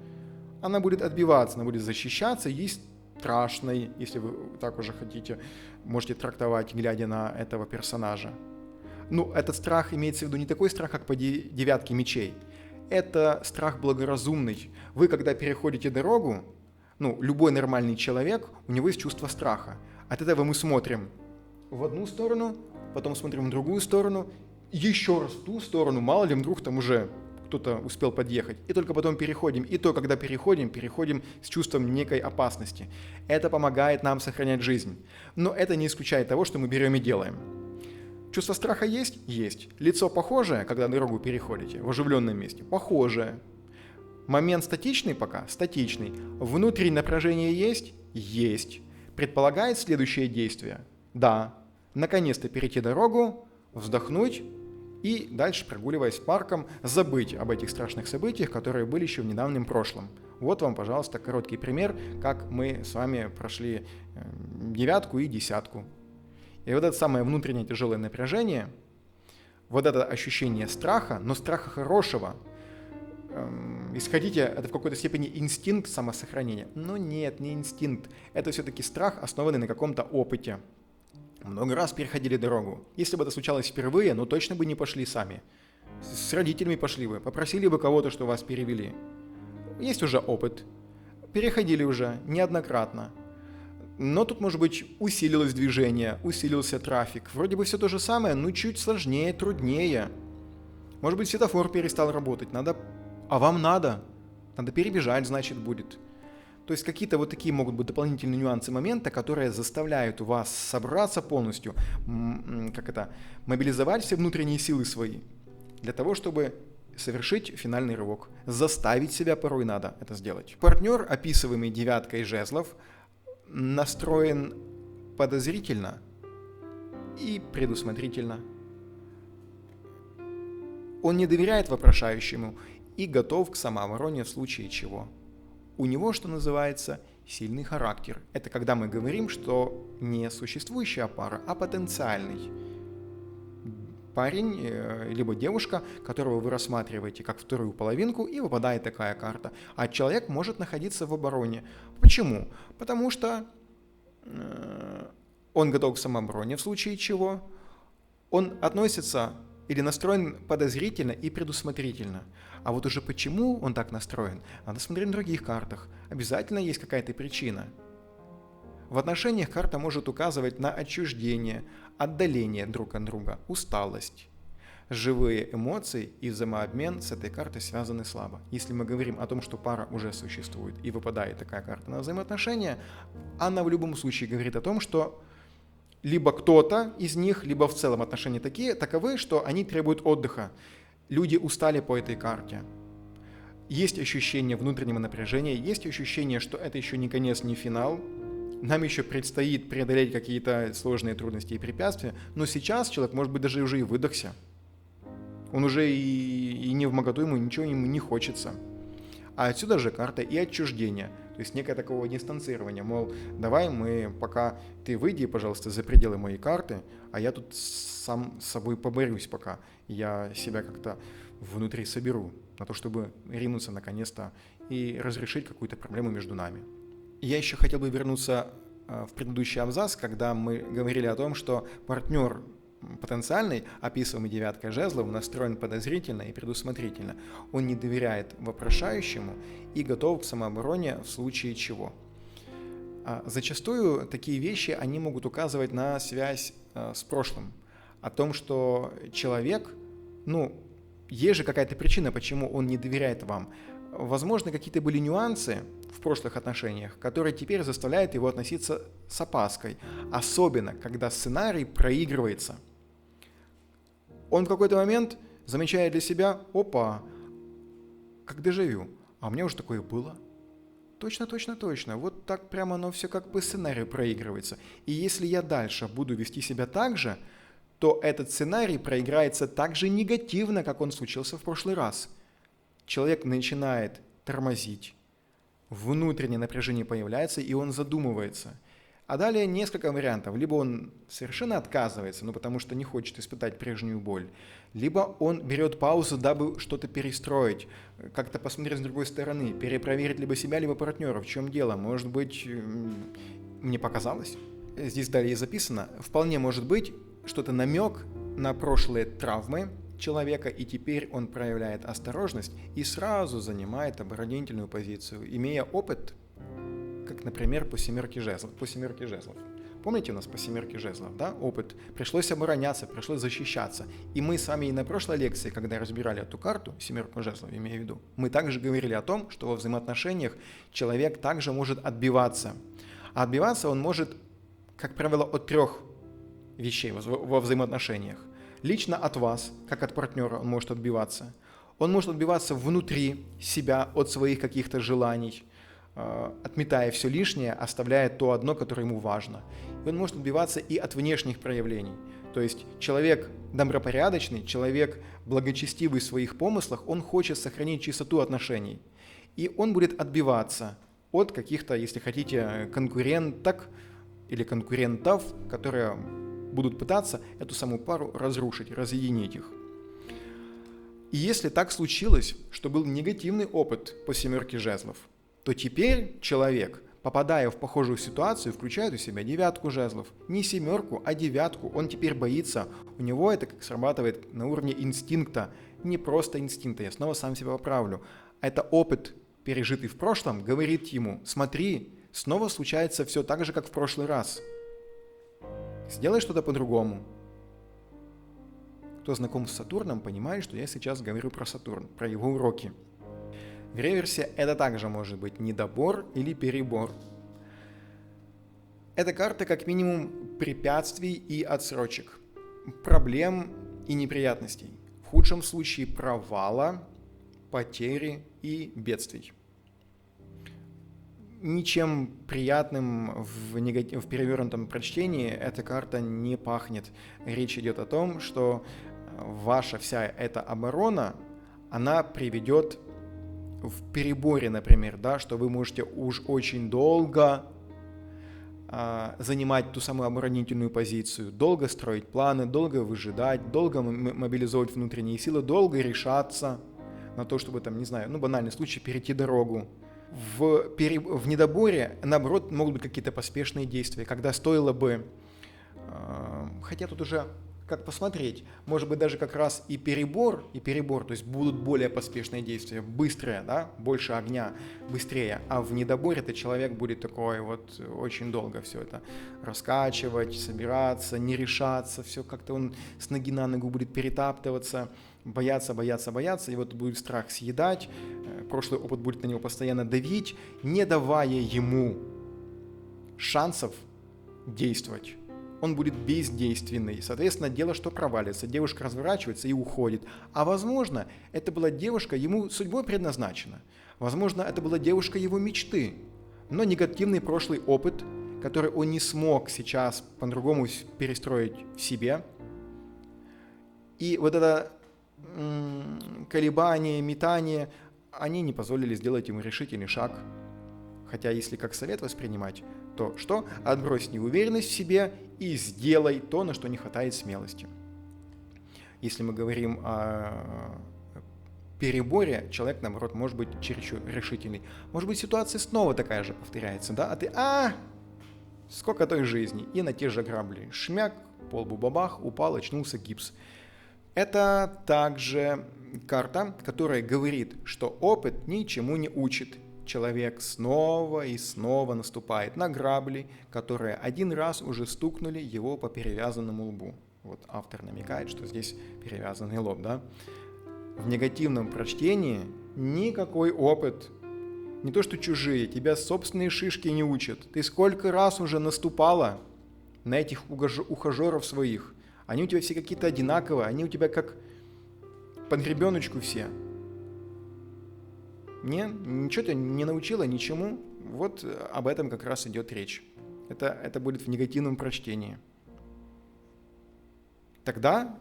Speaker 1: Она будет отбиваться, она будет защищаться, ей страшной, если вы так уже хотите, можете трактовать, глядя на этого персонажа. Ну, этот страх имеется в виду не такой страх, как по девятке мечей. Это страх благоразумный. Вы, когда переходите дорогу, любой нормальный человек, у него есть чувство страха. От этого мы смотрим в одну сторону, потом смотрим в другую сторону, еще раз в ту сторону, мало ли вдруг там уже кто-то успел подъехать. И только потом переходим. И то, когда переходим с чувством некой опасности. Это помогает нам сохранять жизнь. Но это не исключает того, что мы берем и делаем. Чувство страха есть? Есть. Лицо похожее, когда дорогу переходите, в оживленном месте? Похожее. Момент статичный пока? Статичный. Внутреннее напряжение есть? Есть. Предполагает следующее действие? Да. Наконец-то перейти дорогу, вздохнуть и дальше, прогуливаясь парком, забыть об этих страшных событиях, которые были еще в недавнем прошлом. Вот вам, пожалуйста, короткий пример, как мы с вами прошли девятку и десятку. И вот это самое внутреннее тяжелое напряжение, вот это ощущение страха, но страха хорошего, если хотите, это в какой-то степени инстинкт самосохранения. Но нет, не инстинкт. Это все-таки страх, основанный на каком-то опыте. Много раз переходили дорогу. Если бы это случалось впервые, точно бы не пошли сами. С родителями пошли бы, попросили бы кого-то, что вас перевели. Есть уже опыт. Переходили уже неоднократно. Но тут, может быть, усилилось движение, усилился трафик. Вроде бы все то же самое, но чуть сложнее, труднее. Может быть, светофор перестал работать. А вам надо. Надо перебежать, значит, будет. То есть какие-то вот такие могут быть дополнительные нюансы момента, которые заставляют вас собраться полностью, мобилизовать все внутренние силы свои для того, чтобы совершить финальный рывок. Заставить себя порой надо это сделать. Партнер, описываемый девяткой жезлов, настроен подозрительно и предусмотрительно. Он не доверяет вопрошающему и готов к самообороне в случае чего. У него, что называется, сильный характер. Это когда мы говорим, что не существующая пара, а потенциальный парень, либо девушка, которого вы рассматриваете как вторую половинку, и выпадает такая карта. А человек может находиться в обороне. Почему? Потому что он готов к самообороне в случае чего. Он относится или настроен подозрительно и предусмотрительно. А вот уже почему он так настроен, надо смотреть на других картах. Обязательно есть какая-то причина. В отношениях карта может указывать на отчуждение, отдаление друг от друга, усталость. Живые эмоции и взаимообмен с этой картой связаны слабо. Если мы говорим о том, что пара уже существует и выпадает такая карта на взаимоотношения, она в любом случае говорит о том, что либо кто-то из них, либо в целом отношения таковы, что они требуют отдыха. Люди устали по этой карте. Есть ощущение внутреннего напряжения, есть ощущение, что это еще не конец, не финал. Нам еще предстоит преодолеть какие-то сложные трудности и препятствия, но сейчас человек, может быть, даже уже и выдохся. Он уже и не вмоготу, ему ничего не хочется. А отсюда же карта и отчуждения, то есть некое такого дистанцирования, мол, давай мы пока ты выйди, пожалуйста, за пределы моей карты, а я тут сам с собой поборюсь пока, я себя как-то внутри соберу на то, чтобы ринуться наконец-то и разрешить какую-то проблему между нами. Я еще хотел бы вернуться в предыдущий абзац, когда мы говорили о том, что партнер потенциальный, описываемый девяткой жезлов, настроен подозрительно и предусмотрительно. Он не доверяет вопрошающему и готов к самообороне в случае чего. Зачастую такие вещи, они могут указывать на связь с прошлым, о том, что человек, есть же какая-то причина, почему он не доверяет вам. Возможно, какие-то были нюансы в прошлых отношениях, которые теперь заставляют его относиться с опаской, особенно когда сценарий проигрывается. Он в какой-то момент замечает для себя: опа, как дежавю, а у меня уже такое было. Точно, вот так прямо оно все как по сценарию проигрывается. И если я дальше буду вести себя так же, то этот сценарий проиграется так же негативно, как он случился в прошлый раз. Человек начинает тормозить, внутреннее напряжение появляется, и он задумывается. А далее несколько вариантов. Либо он совершенно отказывается, потому что не хочет испытать прежнюю боль, либо он берет паузу, дабы что-то перестроить, как-то посмотреть с другой стороны, перепроверить либо себя, либо партнера. В чем дело? Может быть, мне показалось? Здесь далее записано. Вполне может быть что-то намек на прошлые травмы человека, и теперь он проявляет осторожность и сразу занимает оборонительную позицию, имея опыт, как, например, по семерке жезлов. Помните у нас по семерке жезлов, да, опыт? Пришлось обороняться, пришлось защищаться. И мы с вами и на прошлой лекции, когда разбирали эту карту, семерку жезлов, имею в виду, мы также говорили о том, что во взаимоотношениях человек также может отбиваться. А отбиваться он может, как правило, от трех вещей во взаимоотношениях. Лично от вас, как от партнера, он может отбиваться. Он может отбиваться внутри себя от своих каких-то желаний, отметая все лишнее, оставляя то одно, которое ему важно. И он может отбиваться и от внешних проявлений. То есть человек добропорядочный, человек благочестивый в своих помыслах, он хочет сохранить чистоту отношений. И он будет отбиваться от каких-то, если хотите, конкуренток или конкурентов, которые будут пытаться эту самую пару разрушить, разъединить их. И если так случилось, что был негативный опыт по семерке жезлов, то теперь человек, попадая в похожую ситуацию, включает у себя девятку жезлов. Не семерку, а девятку. Он теперь боится. У него это как срабатывает на уровне инстинкта. Не просто инстинкта, я снова сам себя поправлю. Это опыт, пережитый в прошлом, говорит ему: смотри, снова случается все так же, как в прошлый раз. Сделай что-то по-другому. Кто знаком с Сатурном, понимает, что я сейчас говорю про Сатурн, про его уроки. В реверсе это также может быть недобор или перебор. Это карта как минимум препятствий и отсрочек, проблем и неприятностей. В худшем случае провала, потери и бедствий. Ничем приятным в перевернутом прочтении эта карта не пахнет. Речь идет о том, что ваша вся эта оборона, она приведет в переборе, например, да, что вы можете уж очень долго занимать ту самую оборонительную позицию, долго строить планы, долго выжидать, долго мобилизовать внутренние силы, долго решаться на то, чтобы там, не знаю, банальный случай, перейти дорогу. В недоборе, наоборот, могут быть какие-то поспешные действия, когда стоило бы, хотя тут уже как посмотреть, может быть даже как раз и перебор, то есть будут более поспешные действия, быстрые, да, больше огня, быстрее, а в недоборе-то человек будет такой вот очень долго все это раскачивать, собираться, не решаться, все как-то он с ноги на ногу будет перетаптываться, бояться, и вот будет страх съедать, прошлый опыт будет на него постоянно давить, не давая ему шансов действовать. Он будет бездейственный. Соответственно, дело что провалится. Девушка разворачивается и уходит. А возможно, это была девушка, ему судьбой предназначена. Возможно, это была девушка его мечты. Но негативный прошлый опыт, который он не смог сейчас по-другому перестроить в себе. И вот это колебание, метание, они не позволили сделать ему решительный шаг. Хотя если как совет воспринимать, то что? Отбрось неуверенность в себе и сделай то, на что не хватает смелости. Если мы говорим о переборе, человек, наоборот, может быть чересчур решительный. Может быть, ситуация снова такая же повторяется, да? А ты, сколько той жизни, и на те же грабли. Шмяк, полбу бабах, упал, очнулся, гипс. Это также карта, которая говорит, что опыт ничему не учит. Человек снова и снова наступает на грабли, которые один раз уже стукнули его по перевязанному лбу. Вот автор намекает, что здесь перевязанный лоб, да? В негативном прочтении никакой опыт, не то что чужие, тебя собственные шишки не учат. Ты сколько раз уже наступала на этих ухажеров своих. Они у тебя все какие-то одинаковые, они у тебя как под гребеночку все. Ничего тебя не научила, ничему. Вот об этом как раз идет речь. Это будет в негативном прочтении. Тогда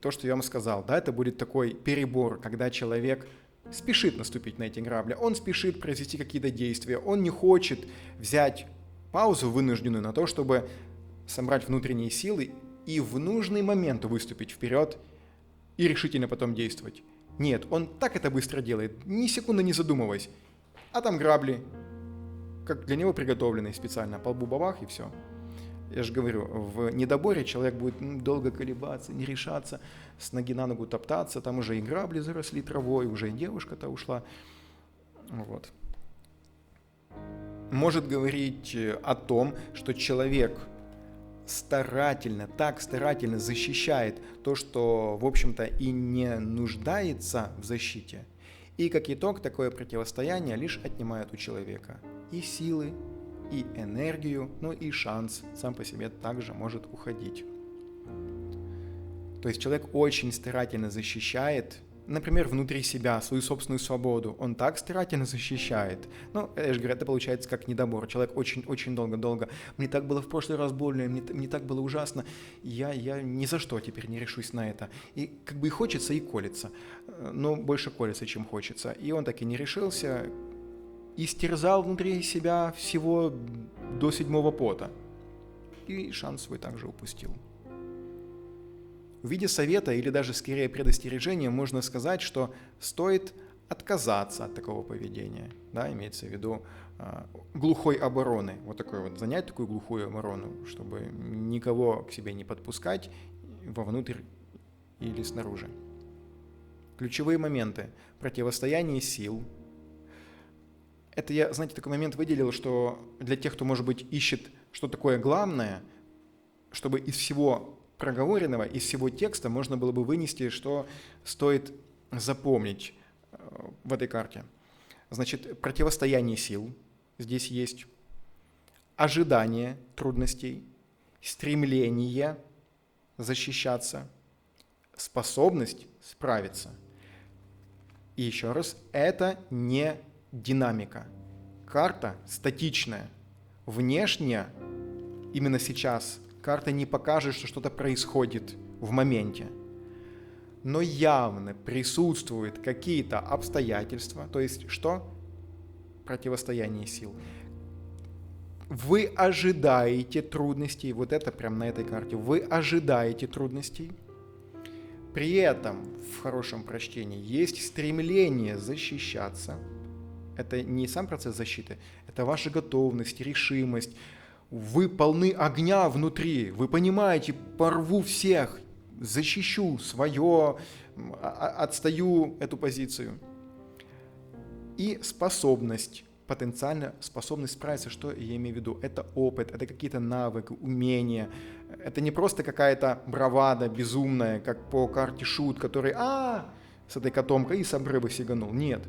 Speaker 1: то, что я вам сказал, да, это будет такой перебор, когда человек спешит наступить на эти грабли, он спешит произвести какие-то действия, он не хочет взять паузу вынужденную на то, чтобы собрать внутренние силы и в нужный момент выступить вперед и решительно потом действовать. Нет, он так это быстро делает, ни секунды не задумываясь. А там грабли, как для него приготовленные специально, по лбу бабах и все. Я же говорю, в недоборе человек будет долго колебаться, не решаться, с ноги на ногу топтаться, там уже и грабли заросли травой, уже и девушка-то ушла. Вот. Может говорить о том, что человек так старательно защищает то, что, в общем-то, и не нуждается в защите. И как итог, такое противостояние лишь отнимает у человека и силы, и энергию, и шанс сам по себе также может уходить. То есть человек очень старательно защищает, например, внутри себя свою собственную свободу. Он так старательно защищает. Я же говорю, это получается как недобор. Человек очень долго. Мне так было в прошлый раз больно, мне так было ужасно. Я ни за что теперь не решусь на это. И как бы и хочется, и колется. Но больше колется, чем хочется. И он так и не решился. И стерзал внутри себя всего до 7-го пота. И шанс свой также упустил. В виде совета или даже скорее предостережения можно сказать, что стоит отказаться от такого поведения. Да, имеется в виду глухой обороны. Вот такой вот занять такую глухую оборону, чтобы никого к себе не подпускать вовнутрь или снаружи. Ключевые моменты. Противостояние сил. Это я, знаете, такой момент выделил, что для тех, кто, может быть, ищет, что такое главное, чтобы из всего проговоренного, из всего текста можно было бы вынести, что стоит запомнить в этой карте. Значит, противостояние сил здесь есть, ожидание трудностей, стремление защищаться, способность справиться. И еще раз, это не динамика. Карта статичная. Внешне, именно сейчас, карта не покажет, что что-то происходит в моменте. но явно присутствуют какие-то обстоятельства, то есть что? Противостояние сил. Вы ожидаете трудностей, вот это прям на этой карте, вы ожидаете трудностей, при этом в хорошем прочтении есть стремление защищаться. Это не сам процесс защиты, это ваша готовность, решимость. Вы полны огня внутри, вы понимаете, порву всех, защищу свое, отстаю эту позицию. И способность, потенциально способность справиться, что я имею в виду? Это опыт, это какие-то навыки, умения. Это не просто какая-то бравада безумная, как по карте Шут, который с этой котомкой и с обрыва сиганул. Нет.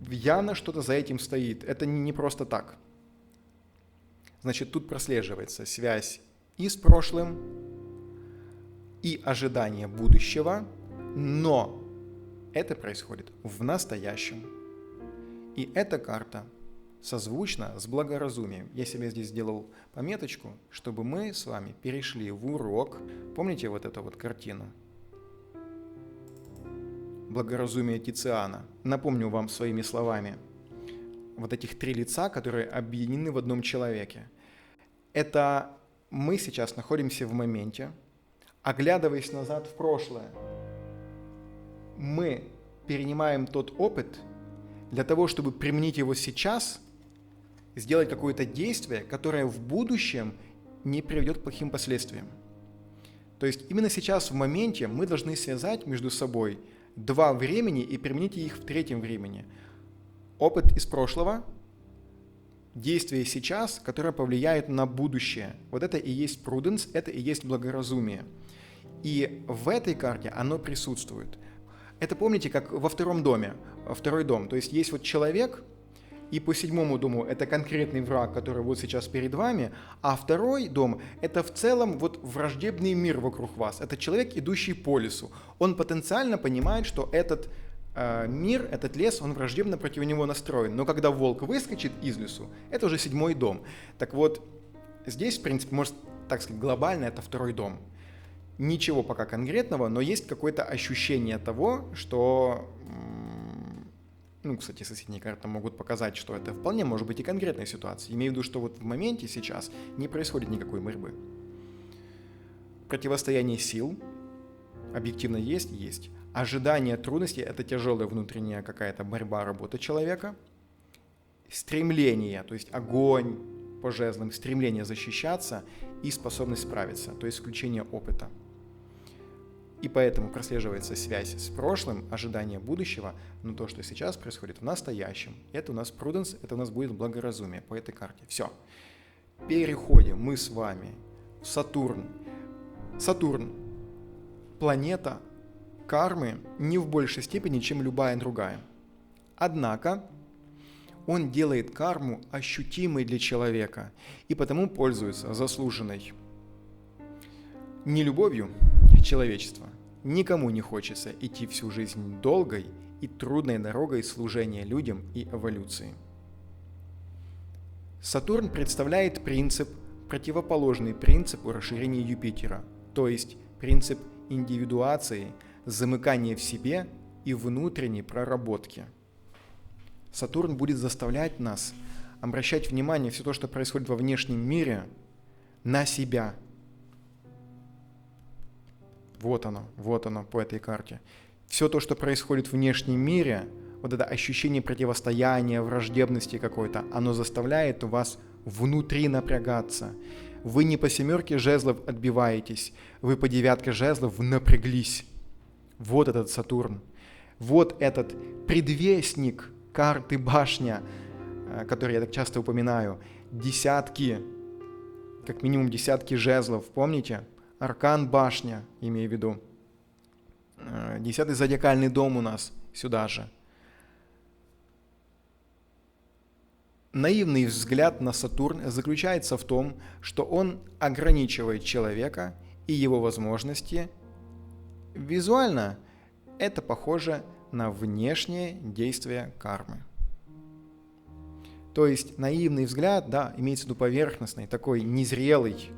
Speaker 1: Явно что-то за этим стоит. Это не просто так. Значит, тут прослеживается связь и с прошлым, и ожидание будущего, но это происходит в настоящем. И эта карта созвучна с благоразумием. Я себе здесь сделал пометочку, чтобы мы с вами перешли в урок. Помните вот эту вот картину? Благоразумие Тициана. Напомню вам своими словами. Вот этих 3 лица, которые объединены в одном человеке. Это мы сейчас находимся в моменте, оглядываясь назад в прошлое. Мы перенимаем тот опыт для того, чтобы применить его сейчас, сделать какое-то действие, которое в будущем не приведет к плохим последствиям. То есть именно сейчас в моменте мы должны связать между собой 2 времени и применить их в 3-м времени. Опыт из прошлого, действие сейчас, которое повлияет на будущее. Вот это и есть prudence, это и есть благоразумие. И в этой карте оно присутствует. Это помните, как во 2-м доме, 2-й дом. То есть есть вот человек, и по 7-му дому это конкретный враг, который вот сейчас перед вами, а 2-й дом это в целом вот враждебный мир вокруг вас. Это человек, идущий по лесу. Он потенциально понимает, что этот мир, этот лес, он враждебно против него настроен. Но когда волк выскочит из лесу, это уже 7-й дом. Так вот, здесь, в принципе, может, так сказать, глобально это 2-й дом. Ничего пока конкретного, но есть какое-то ощущение того, что, кстати, соседние карты могут показать, что это вполне может быть и конкретная ситуация. Имею в виду, что вот в моменте сейчас не происходит никакой борьбы. Противостояние сил объективно есть. Ожидание трудностей – это тяжелая внутренняя какая-то борьба, работа человека. Стремление, то есть огонь по жезлам, стремление защищаться и способность справиться, то есть включение опыта. И поэтому прослеживается связь с прошлым, ожидание будущего, но то, что сейчас происходит в настоящем. Это у нас prudence, это у нас будет благоразумие по этой карте. Все. Переходим мы с вами в Сатурн. Сатурн – планета кармы не в большей степени, чем любая другая. Однако он делает карму ощутимой для человека и потому пользуется заслуженной нелюбовью человечества. Никому не хочется идти всю жизнь долгой и трудной дорогой служения людям и эволюции. Сатурн представляет принцип, противоположный принципу расширения Юпитера, то есть принцип индивидуации, замыкания в себе и внутренней проработки. Сатурн будет заставлять нас обращать внимание все то, что происходит во внешнем мире, на себя. Вот оно по этой карте. Все то, что происходит в внешнем мире, вот это ощущение противостояния, враждебности какой-то, оно заставляет вас внутри напрягаться. Вы не по 7 жезлов отбиваетесь, вы по 9 жезлов напряглись. Вот этот Сатурн. Вот этот предвестник карты башня, который я так часто упоминаю. Как минимум десятки жезлов, помните? Аркан башня, имею в виду. 10-й зодиакальный дом у нас сюда же. Наивный взгляд на Сатурн заключается в том, что он ограничивает человека и его возможности. Визуально это похоже на внешнее действие кармы. То есть наивный взгляд, да, имеется в виду поверхностный, такой незрелый,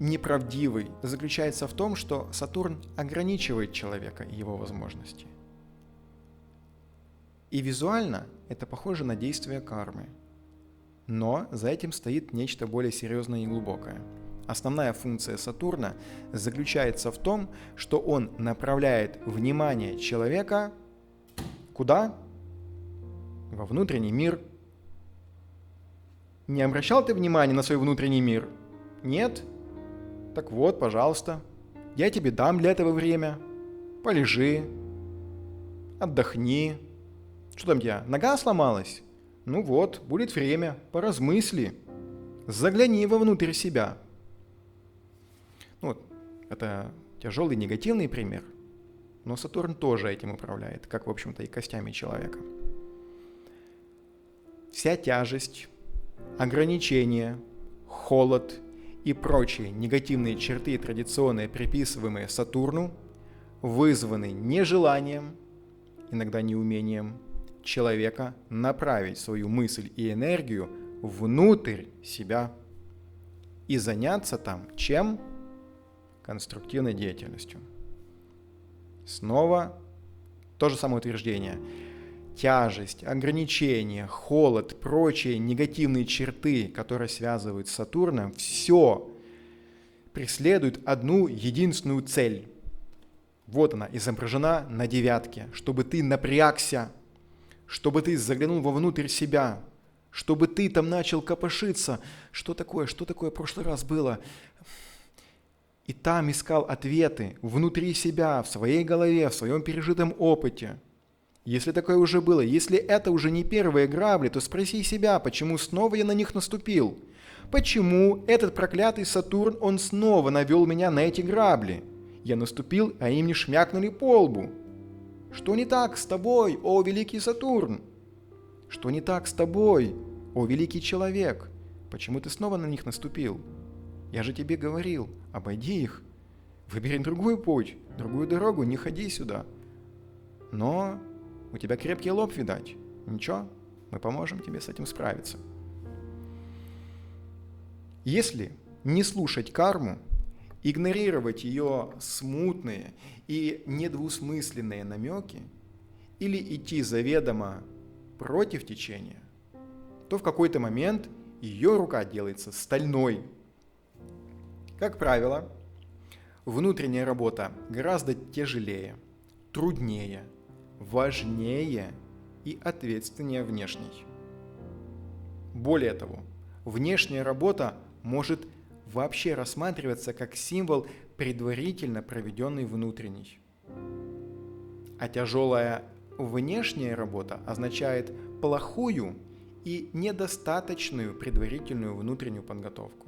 Speaker 1: неправдивый заключается в том, что Сатурн ограничивает человека и его возможности. И визуально это похоже на действие кармы. Но за этим стоит нечто более серьезное и глубокое. Основная функция Сатурна заключается в том, что он направляет внимание человека куда? Во внутренний мир. Не обращал ты внимания на свой внутренний мир? Нет? Так вот, пожалуйста, я тебе дам для этого время. Полежи, отдохни. Что там у тебя, нога сломалась? Ну вот, будет время, поразмысли. Загляни вовнутрь себя. Ну, это тяжелый негативный пример, но Сатурн тоже этим управляет, как, в общем-то, и костями человека. Вся тяжесть, ограничения, холод и прочие негативные черты, традиционно приписываемые Сатурну, вызваны нежеланием, иногда неумением человека направить свою мысль и энергию внутрь себя и заняться там чем? Конструктивной деятельностью. Снова то же самое утверждение. Тяжесть, ограничения, холод, прочие негативные черты, которые связывают с Сатурном, все преследует одну единственную цель. Вот она изображена на девятке, чтобы ты напрягся, чтобы ты заглянул вовнутрь себя, чтобы ты там начал копошиться. Что такое в прошлый раз было? И там искал ответы внутри себя, в своей голове, в своем пережитом опыте. Если такое уже было, если это уже не первые грабли, то спроси себя, почему снова я на них наступил? Почему этот проклятый Сатурн, он снова навел меня на эти грабли? Я наступил, а им не шмякнули по лбу. Что не так с тобой, о великий Сатурн? Что не так с тобой, о великий человек? Почему ты снова на них наступил? Я же тебе говорил, обойди их, выбери другой путь, другую дорогу, не ходи сюда. Но у тебя крепкий лоб, видать. Ничего, мы поможем тебе с этим справиться. Если не слушать карму, игнорировать ее смутные и недвусмысленные намеки или идти заведомо против течения, то в какой-то момент ее рука делается стальной. Как правило, внутренняя работа гораздо тяжелее, труднее, важнее и ответственнее внешней. Более того, внешняя работа может вообще рассматриваться как символ предварительно проведенной внутренней. А тяжелая внешняя работа означает плохую и недостаточную предварительную внутреннюю подготовку.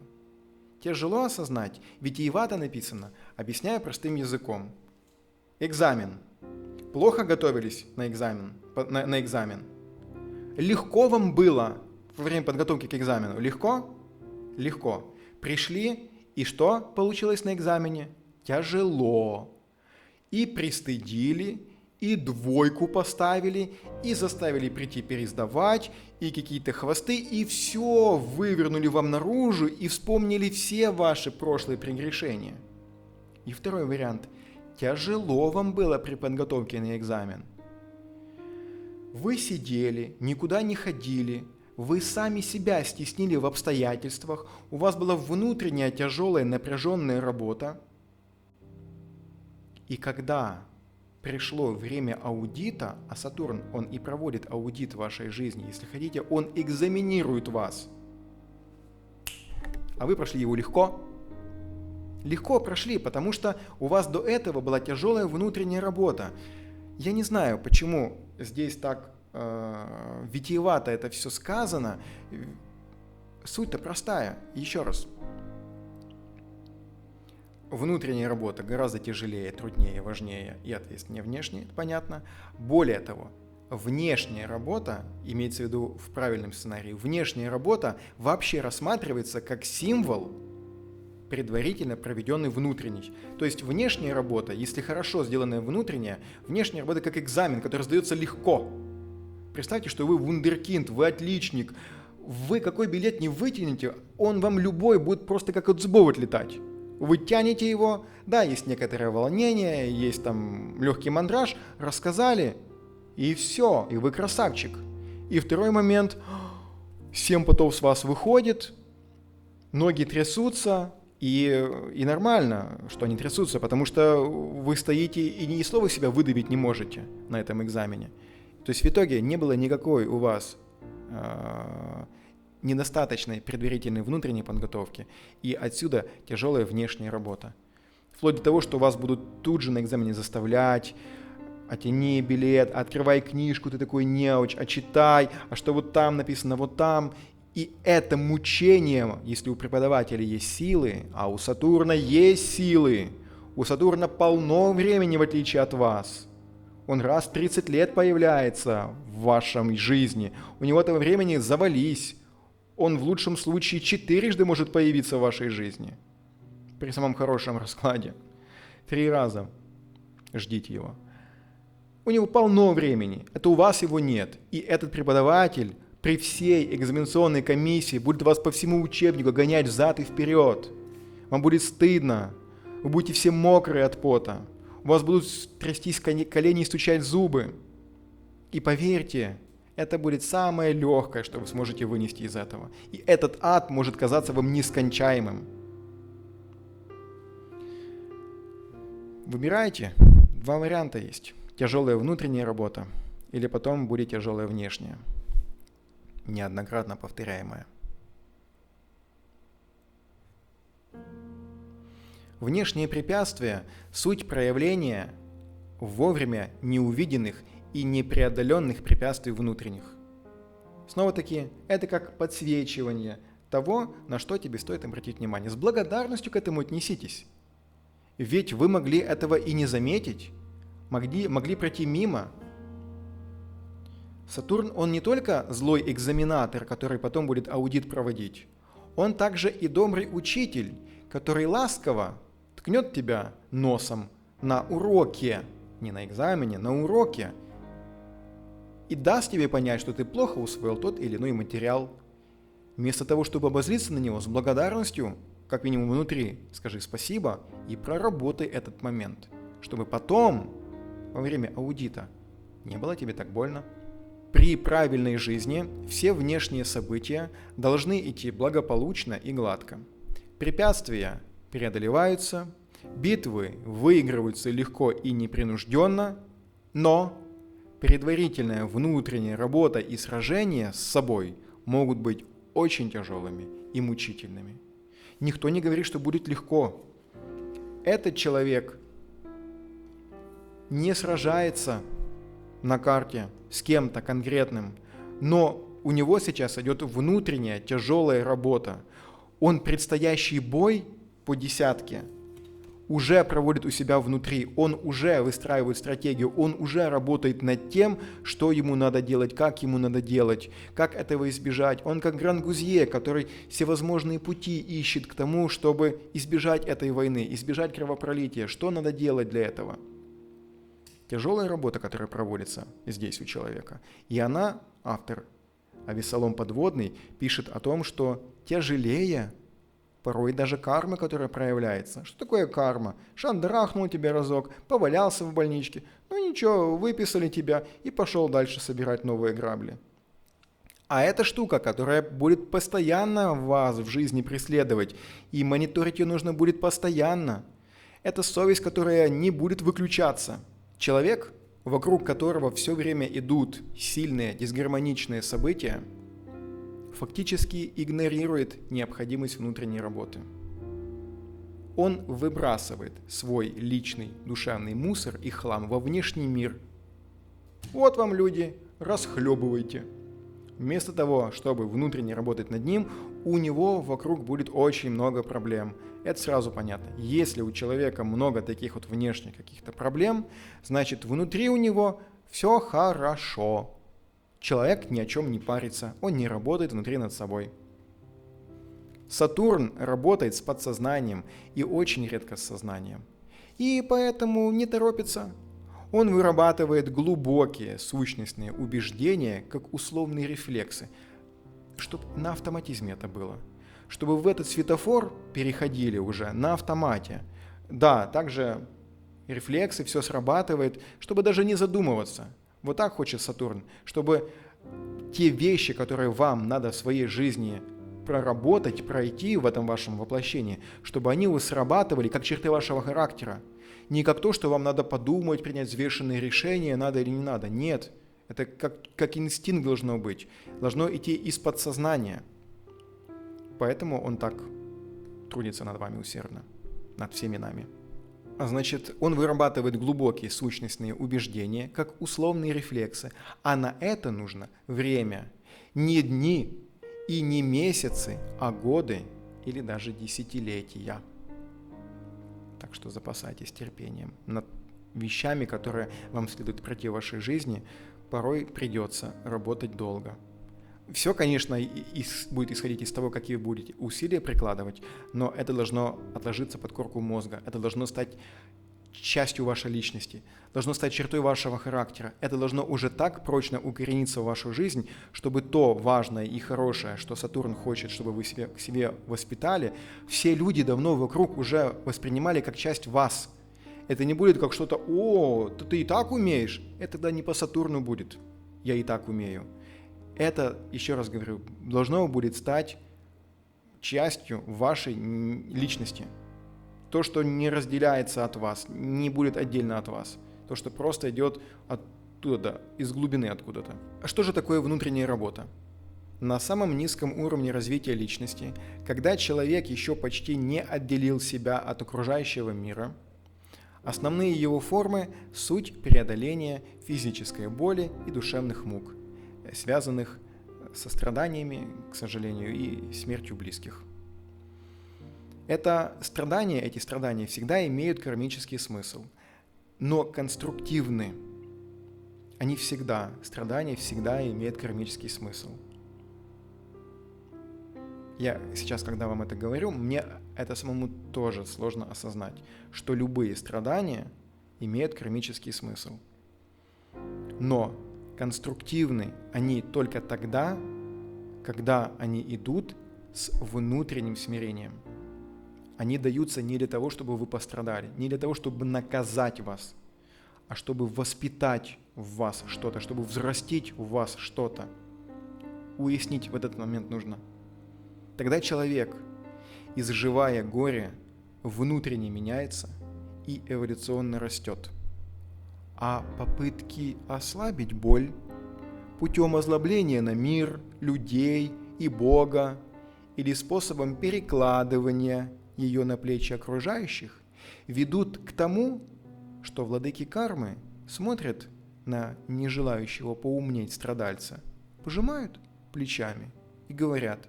Speaker 1: Тяжело осознать, витиевато написано, объясняя простым языком. Экзамен. Плохо готовились на экзамен. Легко вам было во время подготовки к экзамену? Легко? Легко. Пришли, и что получилось на экзамене? Тяжело. И пристыдили, и двойку поставили, и заставили прийти пересдавать, и какие-то хвосты, и все вывернули вам наружу, и вспомнили все ваши прошлые прегрешения. И второй вариант. Тяжело вам было при подготовке на экзамен. Вы сидели, никуда не ходили, вы сами себя стеснили в обстоятельствах, у вас была внутренняя тяжелая напряженная работа. И когда пришло время аудита, а Сатурн, он и проводит аудит вашей жизни, если хотите, он экзаменирует вас. А вы прошли его легко? Легко прошли, потому что у вас до этого была тяжелая внутренняя работа. Я не знаю, почему здесь так витиевато это все сказано. Суть-то простая. Еще раз. Внутренняя работа гораздо тяжелее, труднее, важнее и ответственнее внешней, это понятно. Более того, внешняя работа, имеется в виду в правильном сценарии, внешняя работа вообще рассматривается как символ предварительно проведенный внутренний. То есть внешняя работа, если хорошо сделанная внутренняя, внешняя работа как экзамен, который сдается легко. Представьте, что вы вундеркинд, вы отличник, вы какой билет не вытянете, он вам любой будет просто как от зубов отлетать. Вы тянете его, да, есть некоторое волнение, есть там легкий мандраж, рассказали, и все, и вы красавчик. И второй момент, 7 потов с вас выходит, ноги трясутся, и нормально, что они трясутся, потому что вы стоите и ни слова себя выдавить не можете на этом экзамене. То есть в итоге не было никакой у вас недостаточной предварительной внутренней подготовки, и отсюда тяжелая внешняя работа. Вплоть до того, что вас будут тут же на экзамене заставлять: оттяни билет, открывай книжку, ты такой неуч, а читай, а что вот там написано, вот там. И это мучение, если у преподавателя есть силы, а у Сатурна есть силы. У Сатурна полно времени, в отличие от вас. Он раз в 30 лет появляется в вашей жизни. У него этого времени завались. Он в лучшем случае 4 может появиться в вашей жизни. При самом хорошем раскладе. 3 раза ждите его. У него полно времени. Это у вас его нет. И этот преподаватель при всей экзаменационной комиссии будет вас по всему учебнику гонять взад и вперед. Вам будет стыдно. Вы будете все мокрые от пота. У вас будут трястись колени и стучать зубы. И поверьте, это будет самое легкое, что вы сможете вынести из этого. И этот ад может казаться вам нескончаемым. Выбирайте. 2 варианта есть. Тяжелая внутренняя работа или потом будет тяжелая внешняя. Неоднократно повторяемая. Внешние препятствия – суть проявления вовремя неувиденных и непреодоленных препятствий внутренних. Снова-таки, это как подсвечивание того, на что тебе стоит обратить внимание. С благодарностью к этому отнеситесь. Ведь вы могли этого и не заметить, могли пройти мимо. Сатурн, он не только злой экзаменатор, который потом будет аудит проводить, он также и добрый учитель, который ласково ткнет тебя носом на уроке, не на экзамене, на уроке, и даст тебе понять, что ты плохо усвоил тот или иной материал. Вместо того, чтобы обозлиться на него с благодарностью, как минимум внутри, скажи спасибо и проработай этот момент, чтобы потом, во время аудита, не было тебе так больно. При правильной жизни все внешние события должны идти благополучно и гладко. Препятствия преодолеваются, битвы выигрываются легко и непринужденно, но предварительная внутренняя работа и сражения с собой могут быть очень тяжелыми и мучительными. Никто не говорит, что будет легко. Этот человек не сражается на карте с кем-то конкретным, но у него сейчас идет внутренняя тяжелая работа. Он предстоящий бой по десятке уже проводит у себя внутри, он уже выстраивает стратегию, он уже работает над тем, что ему надо делать, как ему надо делать, как этого избежать. Он как Гран-Гузье, который всевозможные пути ищет к тому, чтобы избежать этой войны, избежать кровопролития. Что надо делать для этого? Тяжелая работа, которая проводится здесь у человека. И она, автор Авессалом Подводный, пишет о том, что тяжелее порой даже карма, которая проявляется. Что такое карма? Шандрахнул тебя разок, повалялся в больничке, ну ничего, выписали тебя и пошел дальше собирать новые грабли. А это штука, которая будет постоянно вас в жизни преследовать, и мониторить ее нужно будет постоянно. Это совесть, которая не будет выключаться. Человек, вокруг которого все время идут сильные дисгармоничные события, фактически игнорирует необходимость внутренней работы. Он выбрасывает свой личный душевный мусор и хлам во внешний мир. Вот вам, люди, расхлебывайте. Вместо того, чтобы внутренне работать над ним, у него вокруг будет очень много проблем. Это сразу понятно. Если у человека много таких вот внешних каких-то проблем, значит внутри у него все хорошо. Человек ни о чем не парится, он не работает внутри над собой. Сатурн работает с подсознанием и очень редко с сознанием. И поэтому не торопится. Он вырабатывает глубокие сущностные убеждения, как условные рефлексы, чтобы на автоматизме это было. чтобы в этот светофор переходили уже на автомате. Да, также рефлексы, все срабатывает, чтобы даже не задумываться. Вот так хочет Сатурн, чтобы те вещи, которые вам надо в своей жизни проработать, пройти в этом вашем воплощении, чтобы они у вас срабатывали как черты вашего характера. Не как то, что вам надо подумать, принять взвешенные решения, надо или не надо. Нет, это как инстинкт должно быть. Должно идти из подсознания. Поэтому он так трудится над вами усердно, над всеми нами. Значит, он вырабатывает глубокие сущностные убеждения, как условные рефлексы. А на это нужно время. Не дни и не месяцы, а годы или даже десятилетия. Так что запасайтесь терпением. Над вещами, которые вам следует пройти в вашей жизни, порой придется работать долго. Все, конечно, будет исходить из того, какие вы будете усилия прикладывать, но это должно отложиться под корку мозга, это должно стать частью вашей личности, должно стать чертой вашего характера. Это должно уже так прочно укорениться в вашу жизнь, чтобы то важное и хорошее, что Сатурн хочет, чтобы вы к себе воспитали, все люди давно вокруг уже воспринимали как часть вас. Это не будет как что-то «О, ты и так умеешь». Это тогда не по Сатурну будет «Я и так умею». Это, еще раз говорю, должно будет стать частью вашей личности. То, что не разделяется от вас, не будет отдельно от вас. То, что просто идет оттуда, из глубины откуда-то. А что же такое внутренняя работа? На самом низком уровне развития личности, когда человек еще почти не отделил себя от окружающего мира, основные его формы – суть преодоления физической боли и душевных мук, связанных со страданиями, к сожалению, и смертью близких. Эти страдания всегда имеют кармический смысл, но конструктивны. Страдания всегда имеют кармический смысл. Я сейчас, когда вам это говорю, мне это самому тоже сложно осознать, что любые страдания имеют кармический смысл. Но конструктивны они только тогда, когда они идут с внутренним смирением. Они даются не для того, чтобы вы пострадали, не для того, чтобы наказать вас, а чтобы воспитать в вас что-то, чтобы взрастить в вас что-то. Уяснить в этот момент нужно. Тогда человек, изживая горе, внутренне меняется и эволюционно растет. А попытки ослабить боль путем озлобления на мир, людей и Бога или способом перекладывания ее на плечи окружающих ведут к тому, что владыки кармы смотрят на нежелающего поумнеть страдальца, пожимают плечами и говорят: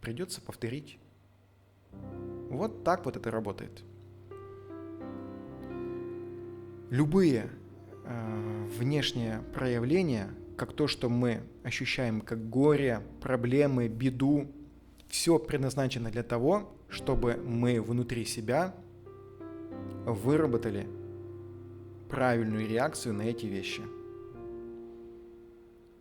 Speaker 1: придется повторить. Вот так вот это работает. Любые внешние проявления, как то, что мы ощущаем как горе, проблемы, беду, все предназначено для того, чтобы мы внутри себя выработали правильную реакцию на эти вещи.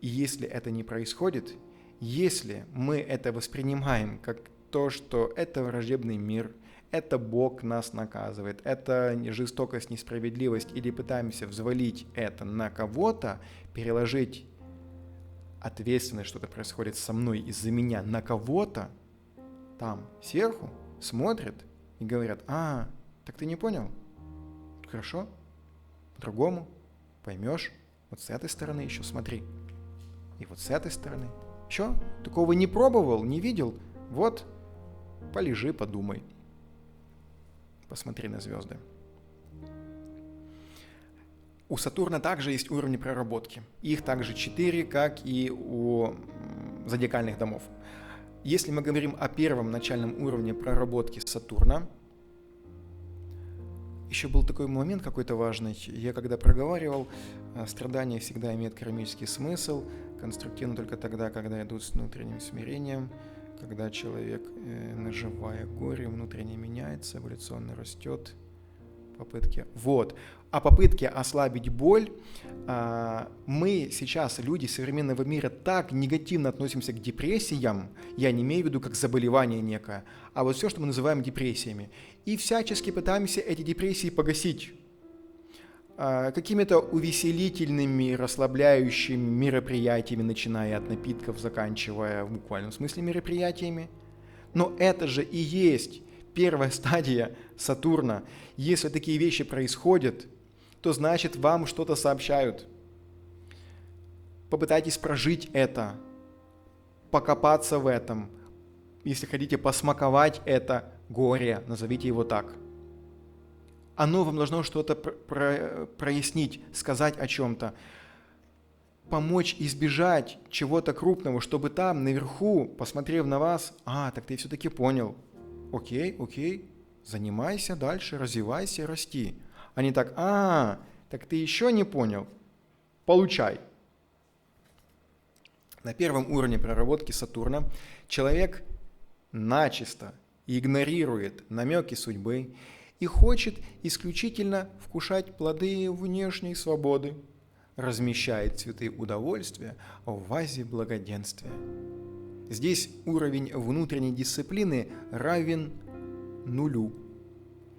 Speaker 1: И если это не происходит, если мы это воспринимаем как то, что это враждебный мир, это Бог нас наказывает, это жестокость, несправедливость, или пытаемся взвалить это на кого-то, переложить ответственность, что-то происходит со мной из-за меня на кого-то, там сверху смотрят и говорят: так ты не понял? Хорошо, по-другому поймешь, вот с этой стороны еще смотри, и вот с этой стороны. Что? Такого не пробовал, не видел? Вот, полежи, подумай. Посмотри на звезды. У Сатурна также есть уровни проработки. Их также 4, как и у зодиакальных домов. Если мы говорим о первом начальном уровне проработки Сатурна, еще был такой момент какой-то важный. Я когда проговаривал, страдания всегда имеют кармический смысл, конструктивно только тогда, когда идут с внутренним смирением, когда человек, наживая горе, внутренне меняется, эволюционно растет, попытки. Вот. о попытке ослабить боль, мы сейчас, люди современного мира, так негативно относимся к депрессиям, я не имею в виду как заболевание некое, а вот все, что мы называем депрессиями, и всячески пытаемся эти депрессии погасить какими-то увеселительными, расслабляющими мероприятиями, начиная от напитков, заканчивая в буквальном смысле мероприятиями. Но это же и есть первая стадия Сатурна. Если такие вещи происходят, то значит вам что-то сообщают. Попытайтесь прожить это, покопаться в этом. Если хотите посмаковать это горе, назовите его так. Оно вам должно что-то прояснить, сказать о чем-то, помочь избежать чего-то крупного, чтобы там, наверху, посмотрев на вас, так ты все-таки понял. Окей, занимайся дальше, развивайся, расти. А не так, так ты еще не понял? Получай. На первом уровне проработки Сатурна человек начисто игнорирует намеки судьбы и хочет исключительно вкушать плоды внешней свободы, размещает цветы удовольствия в вазе благоденствия. Здесь уровень внутренней дисциплины равен нулю.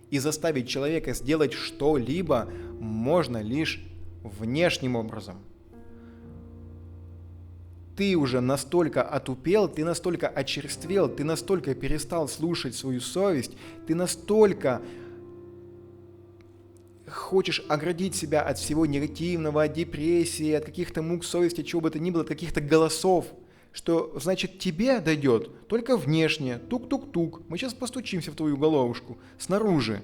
Speaker 1: И заставить человека сделать что-либо можно лишь внешним образом. Ты уже настолько отупел, ты настолько очерствел, ты настолько перестал слушать свою совесть, ты настолько хочешь оградить себя от всего негативного, от депрессии, от каких-то мук совести, чего бы то ни было, от каких-то голосов, что, значит, тебе дойдет только внешне, тук-тук-тук, мы сейчас постучимся в твою головушку, снаружи.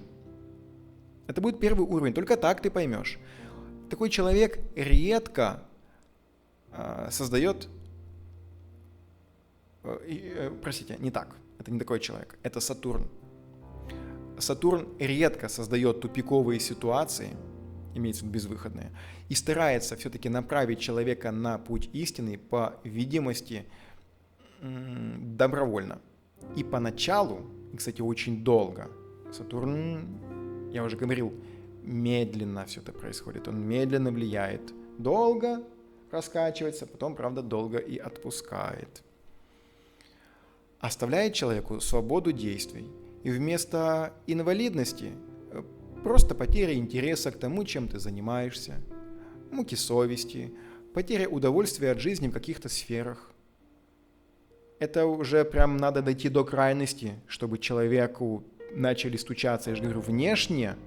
Speaker 1: Это будет первый уровень, только так ты поймешь. Такой человек редко создает... Простите, не так, это не такой человек, это Сатурн. Сатурн редко создает тупиковые ситуации, имеется в виду безвыходные, и старается все-таки направить человека на путь истины по видимости добровольно. И поначалу, и, кстати, очень долго, Сатурн, я уже говорил, медленно все это происходит, он медленно влияет, долго раскачивается, потом, правда, долго и отпускает. Оставляет человеку свободу действий. И вместо инвалидности просто потеря интереса к тому, чем ты занимаешься, муки совести, потеря удовольствия от жизни в каких-то сферах. Это уже прям надо дойти до крайности, чтобы человеку начали стучаться. Я же говорю, внешне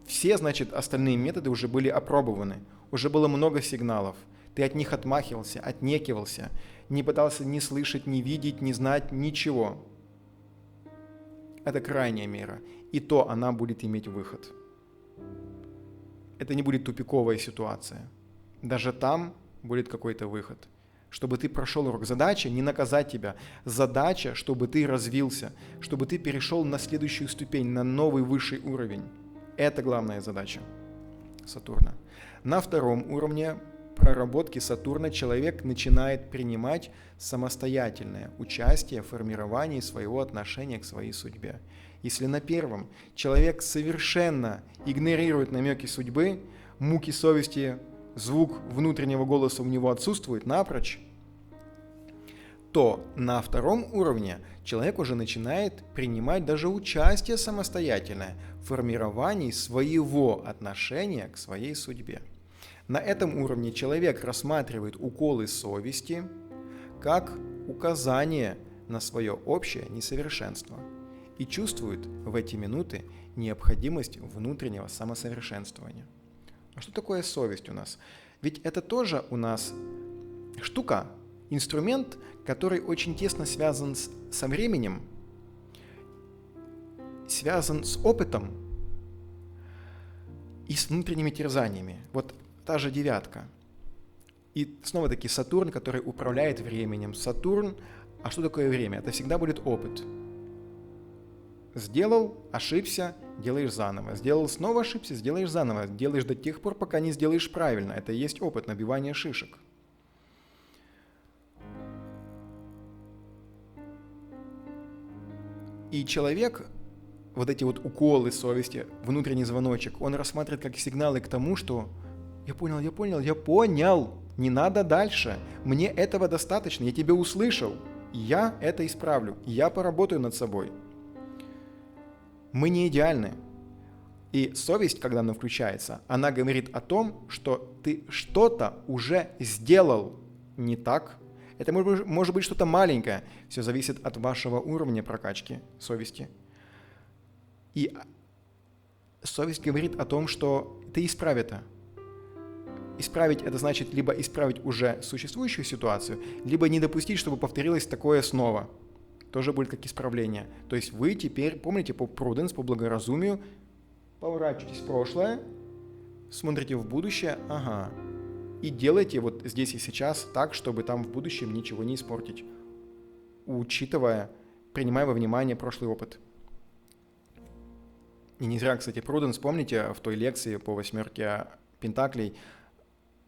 Speaker 1: все, значит, остальные методы уже были опробованы, уже было много сигналов. Ты от них отмахивался, отнекивался, не пытался ни слышать, ни видеть, ни знать, ничего. Это крайняя мера. И то она будет иметь выход. Это не будет тупиковая ситуация. Даже там будет какой-то выход. Чтобы ты прошел урок. Задача не наказать тебя. Задача, чтобы ты развился, чтобы ты перешел на следующую ступень, на новый высший уровень. Это главная задача Сатурна. На втором уровне проработки Сатурна человек начинает принимать самостоятельное участие в формировании своего отношения к своей судьбе. Если на первом человек совершенно игнорирует намеки судьбы, муки совести, звук внутреннего голоса у него отсутствует напрочь, то на втором уровне человек уже начинает принимать даже участие самостоятельное в формировании своего отношения к своей судьбе. На этом уровне человек рассматривает уколы совести как указание на свое общее несовершенство и чувствует в эти минуты необходимость внутреннего самосовершенствования. А что такое совесть у нас? Ведь это тоже у нас штука, инструмент, который очень тесно связан со временем, связан с опытом и с внутренними терзаниями. Вот та же девятка. И снова-таки Сатурн, который управляет временем. Сатурн, а что такое время? Это всегда будет опыт. Сделал, ошибся, делаешь заново. Сделал, снова ошибся, сделаешь заново. Делаешь до тех пор, пока не сделаешь правильно. Это и есть опыт набивания шишек. И человек вот эти вот уколы совести, внутренний звоночек, он рассматривает как сигналы к тому, что я понял, не надо дальше, мне этого достаточно, я тебя услышал, я это исправлю, я поработаю над собой. Мы не идеальны. И совесть, когда она включается, она говорит о том, что ты что-то уже сделал не так. Это может быть что-то маленькое. Все зависит от вашего уровня прокачки совести. И совесть говорит о том, что ты исправь это. Исправить это значит либо исправить уже существующую ситуацию, либо не допустить, чтобы повторилось такое снова. Тоже будет как исправление. То есть вы теперь, помните, по prudence, по благоразумию, поворачивайтесь в прошлое, смотрите в будущее, и делайте вот здесь и сейчас так, чтобы там в будущем ничего не испортить, принимая во внимание прошлый опыт. И не зря, кстати, prudence, помните, в той лекции по 8 пентаклей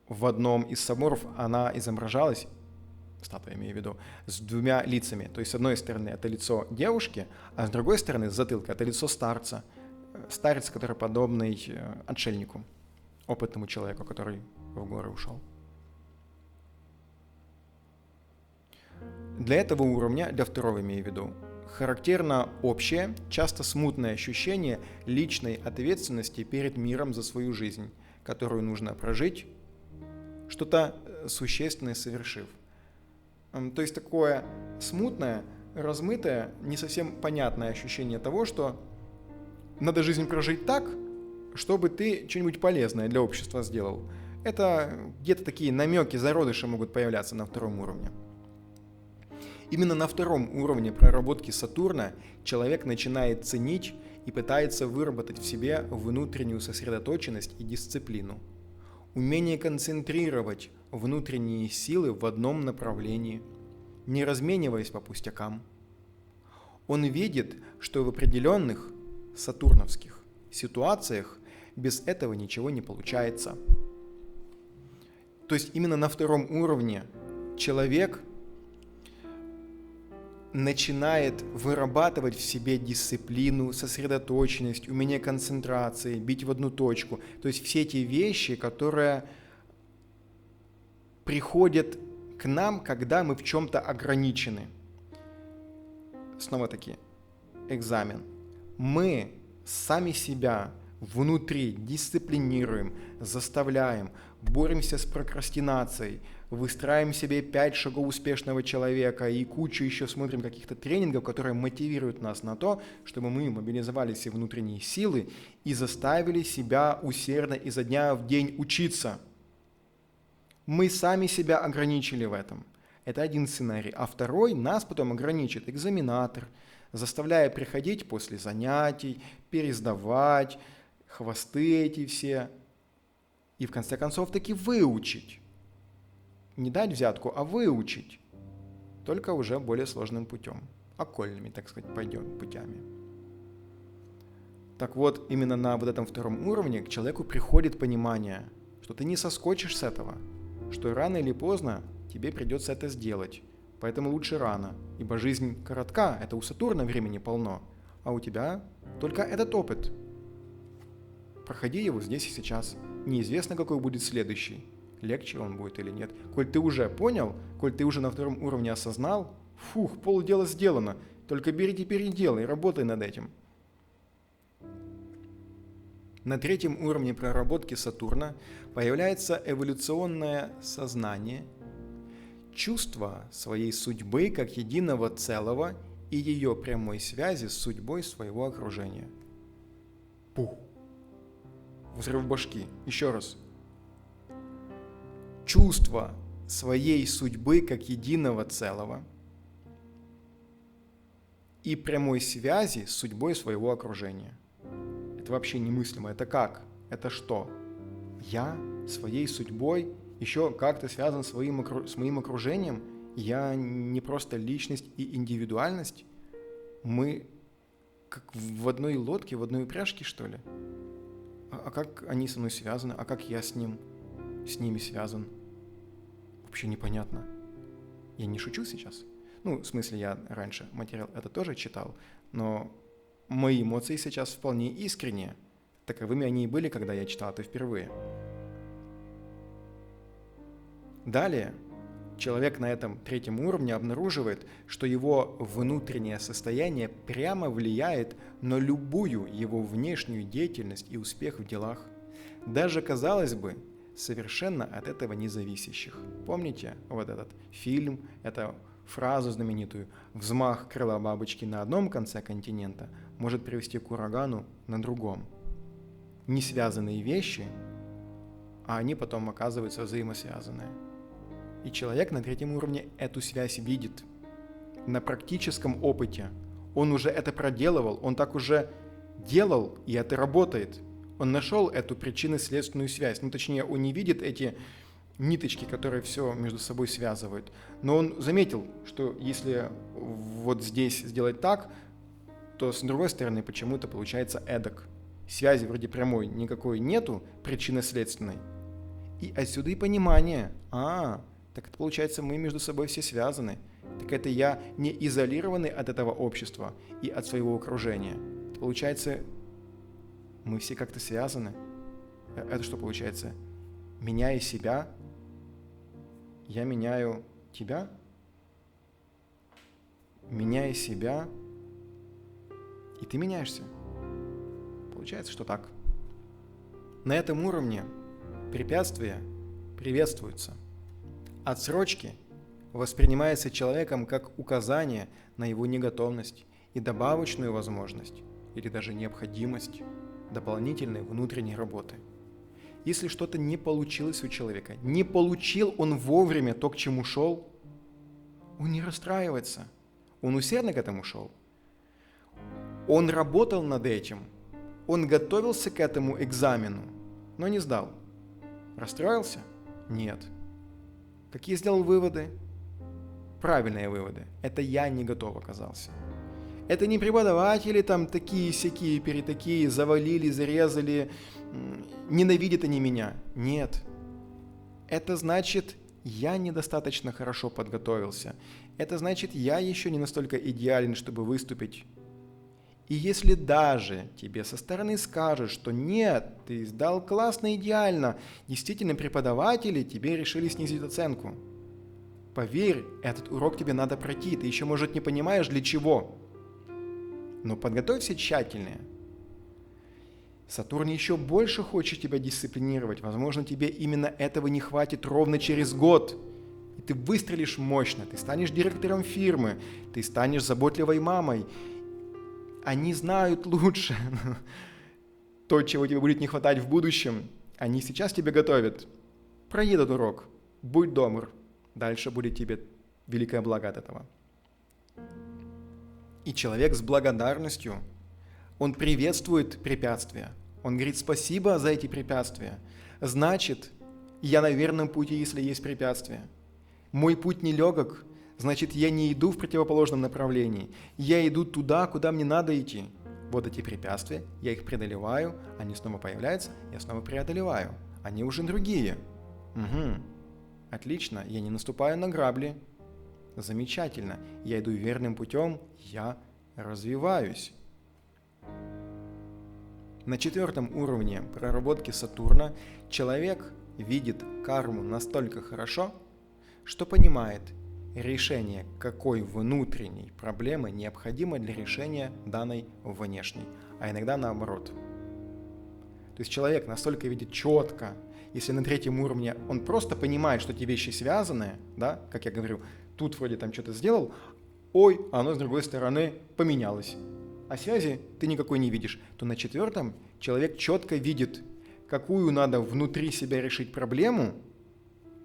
Speaker 1: в одном из соборов она изображалась, статуя имею в виду, с двумя лицами. То есть с одной стороны это лицо девушки, а с другой стороны с затылка это лицо старца. Старец, который подобный отшельнику, опытному человеку, который в горы ушел. Для этого уровня, для второго имею в виду, характерно общее, часто смутное ощущение личной ответственности перед миром за свою жизнь, которую нужно прожить, что-то существенное совершив. То есть такое смутное, размытое, не совсем понятное ощущение того, что надо жизнь прожить так, чтобы ты что-нибудь полезное для общества сделал. Это где-то такие намеки, зародыши могут появляться на втором уровне. Именно на втором уровне проработки Сатурна человек начинает ценить и пытается выработать в себе внутреннюю сосредоточенность и дисциплину. Умение концентрировать внутренние силы в одном направлении, не размениваясь по пустякам. Он видит, что в определенных сатурновских ситуациях без этого ничего не получается. То есть именно на втором уровне человек начинает вырабатывать в себе дисциплину, сосредоточенность, умение концентрации, бить в одну точку. То есть все эти вещи, которые приходят к нам, когда мы в чем-то ограничены. Снова-таки, экзамен. Мы сами себя внутри дисциплинируем, заставляем, боремся с прокрастинацией, выстраиваем себе 5 шагов успешного человека и кучу еще смотрим каких-то тренингов, которые мотивируют нас на то, чтобы мы мобилизовали все внутренние силы и заставили себя усердно изо дня в день учиться. Мы сами себя ограничили в этом. Это один сценарий. А второй нас потом ограничит экзаменатор, заставляя приходить после занятий, пересдавать, хвосты эти все. И в конце концов таки выучить. Не дать взятку, а выучить. Только уже более сложным путем. Окольными, так сказать, путями. Так вот, именно на вот этом втором уровне к человеку приходит понимание, что ты не соскочишь с этого, что рано или поздно тебе придется это сделать. Поэтому лучше рано, ибо жизнь коротка, это у Сатурна времени полно, а у тебя только этот опыт. Проходи его здесь и сейчас. Неизвестно, какой будет следующий. Легче он будет или нет. Коль ты уже понял, коль ты уже на втором уровне осознал, полдела сделано. Только бери теперь и делай, работай над этим. На третьем уровне проработки Сатурна появляется эволюционное сознание, чувство своей судьбы как единого целого и ее прямой связи с судьбой своего окружения. Взрыв башки. Еще раз. Чувство своей судьбы как единого целого и прямой связи с судьбой своего окружения. Это вообще немыслимо. Это как? Это что? Я своей судьбой еще как-то связан с моим окружением? Я не просто личность и индивидуальность? Мы как в одной лодке, в одной упряжке, что ли? А как они со мной связаны? А как я с ними связан? Вообще непонятно. Я не шучу сейчас. В смысле, я раньше материал это тоже читал, но мои эмоции сейчас вполне искренние. Таковыми они и были, когда я читал это впервые. Далее человек на этом третьем уровне обнаруживает, что его внутреннее состояние прямо влияет на любую его внешнюю деятельность и успех в делах, даже, казалось бы, совершенно от этого независящих. Помните вот этот фильм, эту фразу знаменитую «Взмах крыла бабочки на одном конце континента может привести к урагану на другом». Не связанные вещи, а они потом оказываются взаимосвязанные. И человек на третьем уровне эту связь видит. На практическом опыте он уже это проделывал, он так уже делал, и это работает. Он нашел эту причинно-следственную связь. Ну, точнее, он не видит эти ниточки, которые все между собой связывают. Но он заметил, что если вот здесь сделать так, то с другой стороны почему-то получается эдак. Связи вроде прямой никакой нету, причинно-следственной. И отсюда и понимание. Так это получается, мы между собой все связаны. Так это я не изолированный от этого общества и от своего окружения. Это получается, мы все как-то связаны. Это что получается? Меняя себя, я меняю тебя? Меняя себя, и ты меняешься. Получается, что так. На этом уровне препятствия приветствуются. Отсрочки воспринимаются человеком как указание на его неготовность и добавочную возможность или даже необходимость дополнительной внутренней работы. Если что-то не получилось у человека, не получил он вовремя то, к чему шел, он не расстраивается. Он усердно к этому шел. Он работал над этим. Он готовился к этому экзамену, но не сдал. Расстроился? Нет. Какие сделал выводы? Правильные выводы. Это я не готов оказался. Это не преподаватели там такие-сякие, перетакие, завалили, зарезали, ненавидят они меня. Нет. Это значит, я недостаточно хорошо подготовился. Это значит, я еще не настолько идеален, чтобы выступить. И если даже тебе со стороны скажут, что нет, ты сдал классно, идеально, действительно преподаватели тебе решили снизить оценку. Поверь, этот урок тебе надо пройти, ты еще, может, не понимаешь, для чего. Но подготовься тщательнее. Сатурн еще больше хочет тебя дисциплинировать. Возможно, тебе именно этого не хватит ровно через год. И ты выстрелишь мощно, ты станешь директором фирмы, ты станешь заботливой мамой. Они знают лучше то, чего тебе будет не хватать в будущем. Они сейчас тебя готовят. Пройди этот урок, будь добр. Дальше будет тебе великое благо от этого. И человек с благодарностью, он приветствует препятствия. Он говорит спасибо за эти препятствия. Значит, я на верном пути, если есть препятствия. Мой путь нелегок, значит, я не иду в противоположном направлении. Я иду туда, куда мне надо идти. Вот эти препятствия, я их преодолеваю, они снова появляются, я снова преодолеваю. Они уже другие. Отлично, я не наступаю на грабли. Замечательно, я иду верным путем, я развиваюсь. На 4-м уровне проработки Сатурна человек видит карму настолько хорошо, что понимает, решение какой внутренней проблемы необходимо для решения данной внешней, а иногда наоборот. То есть человек настолько видит четко, если на 3-м уровне он просто понимает, что эти вещи связаны, да, как я говорю, тут вроде там что-то сделал, ой, а оно с другой стороны поменялось, а связи ты никакой не видишь, то на 4-м человек четко видит, какую надо внутри себя решить проблему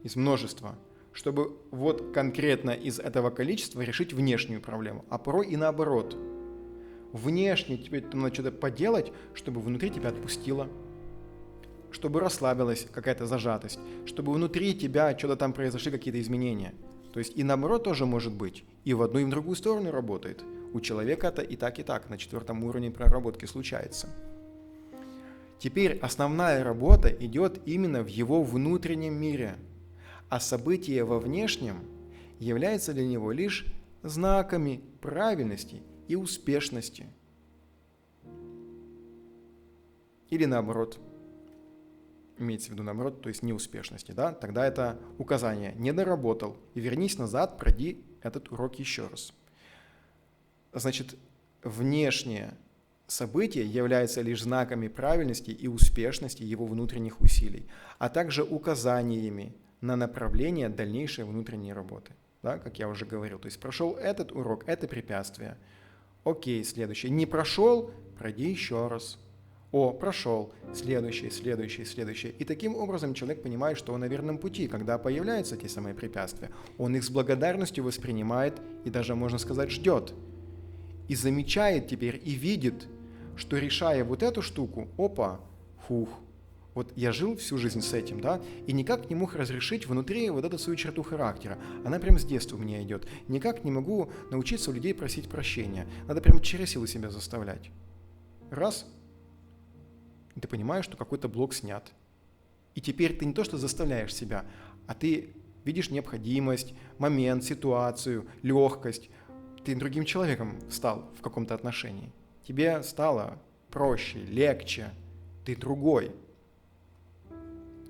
Speaker 1: из множества, чтобы вот конкретно из этого количества решить внешнюю проблему, а порой и наоборот. Внешне тебе там надо что-то поделать, чтобы внутри тебя отпустило, чтобы расслабилась какая-то зажатость, чтобы внутри тебя что-то там произошли какие-то изменения. То есть и наоборот тоже может быть, и в одну и в другую сторону работает. У человека это и так, на 4-м уровне проработки случается. Теперь основная работа идет именно в его внутреннем мире, а события во внешнем являются для него лишь знаками правильности и успешности. или наоборот, имеется в виду наоборот, то есть неуспешности, да, тогда это указание «не доработал» и вернись назад, пройди этот урок еще раз. Значит, внешние события являются лишь знаками правильности и успешности его внутренних усилий, а также указаниями на направление дальнейшей внутренней работы, да, как я уже говорил. То есть прошел этот урок, это препятствие. Окей, следующий. Не прошел, пройди еще раз. О, прошел, следующий. И таким образом человек понимает, что он на верном пути, когда появляются те самые препятствия. Он их с благодарностью воспринимает и даже, можно сказать, ждет. И замечает теперь, и видит, что решая вот эту штуку, опа, вот я жил всю жизнь с этим, да, и никак не мог разрешить внутри вот эту свою черту характера. Она прям с детства у меня идет. Никак не могу научиться у людей просить прощения. Надо прям через силу себя заставлять. Раз. И ты понимаешь, что какой-то блок снят. И теперь ты не то что заставляешь себя, а ты видишь необходимость, момент, ситуацию, легкость. Ты другим человеком стал в каком-то отношении. Тебе стало проще, легче. Ты другой.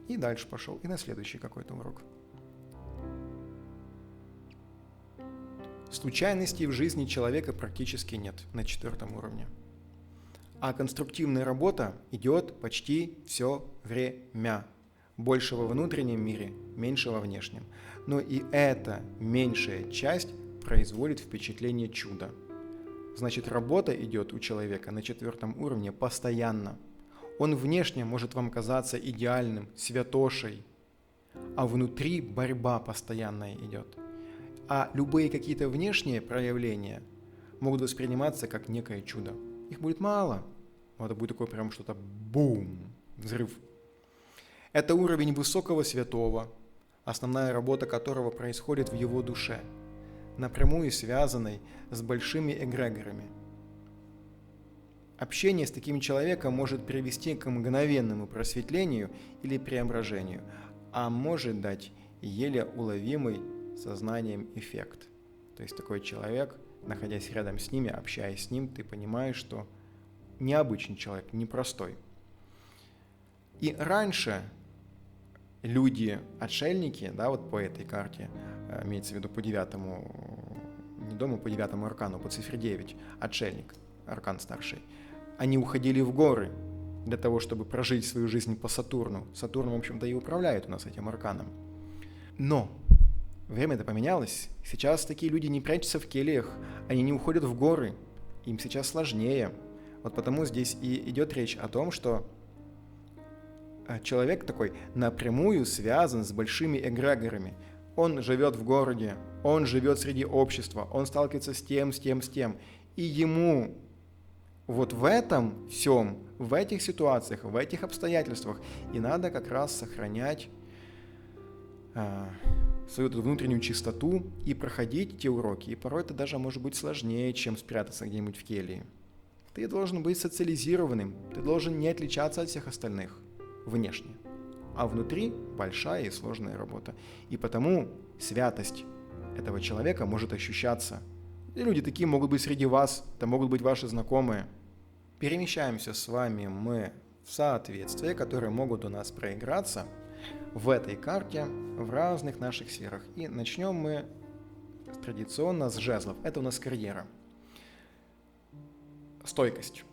Speaker 1: И дальше пошел. И на следующий какой-то урок. Случайностей в жизни человека практически нет на 4 уровне. А конструктивная работа идет почти все время. Больше во внутреннем мире, меньше во внешнем. Но и эта меньшая часть производит впечатление чуда. Значит, работа идет у человека на 4 уровне постоянно. Он внешне может вам казаться идеальным, святошей, а внутри борьба постоянная идет. А любые какие-то внешние проявления могут восприниматься как некое чудо. Их будет мало. Но это будет такое прям что-то бум, взрыв. Это уровень высокого святого, основная работа которого происходит в его душе, напрямую связанной с большими эгрегорами. Общение с таким человеком может привести к мгновенному просветлению или преображению, а может дать еле уловимый сознанием эффект. То есть такой человек, находясь рядом с ними, общаясь с ним, ты понимаешь, что необычный человек, непростой. И раньше люди-отшельники, да, вот по этой карте, имеется в виду по 9-му, не дому, по 9-му аркану, по цифре 9, отшельник, аркан старший, они уходили в горы для того, чтобы прожить свою жизнь по Сатурну. Сатурн, в общем-то, и управляет у нас этим арканом. Но время-то поменялось. Сейчас такие люди не прячутся в кельях, они не уходят в горы. Им сейчас сложнее. Вот потому здесь и идет речь о том, что человек такой напрямую связан с большими эгрегорами. Он живет в городе, он живет среди общества, он сталкивается с тем. И ему вот в этом всем, в этих ситуациях, в этих обстоятельствах и надо как раз сохранять свою внутреннюю чистоту и проходить те уроки. И порой это даже может быть сложнее, чем спрятаться где-нибудь в келье. Ты должен быть социализированным, ты должен не отличаться от всех остальных внешне. А внутри большая и сложная работа. И потому святость этого человека может ощущаться. И люди такие могут быть среди вас, это могут быть ваши знакомые. Перемещаемся с вами мы в соответствие, которые могут у нас проиграться в этой карте в разных наших сферах. И начнем мы традиционно с жезлов. Это у нас карьера. Стойкость.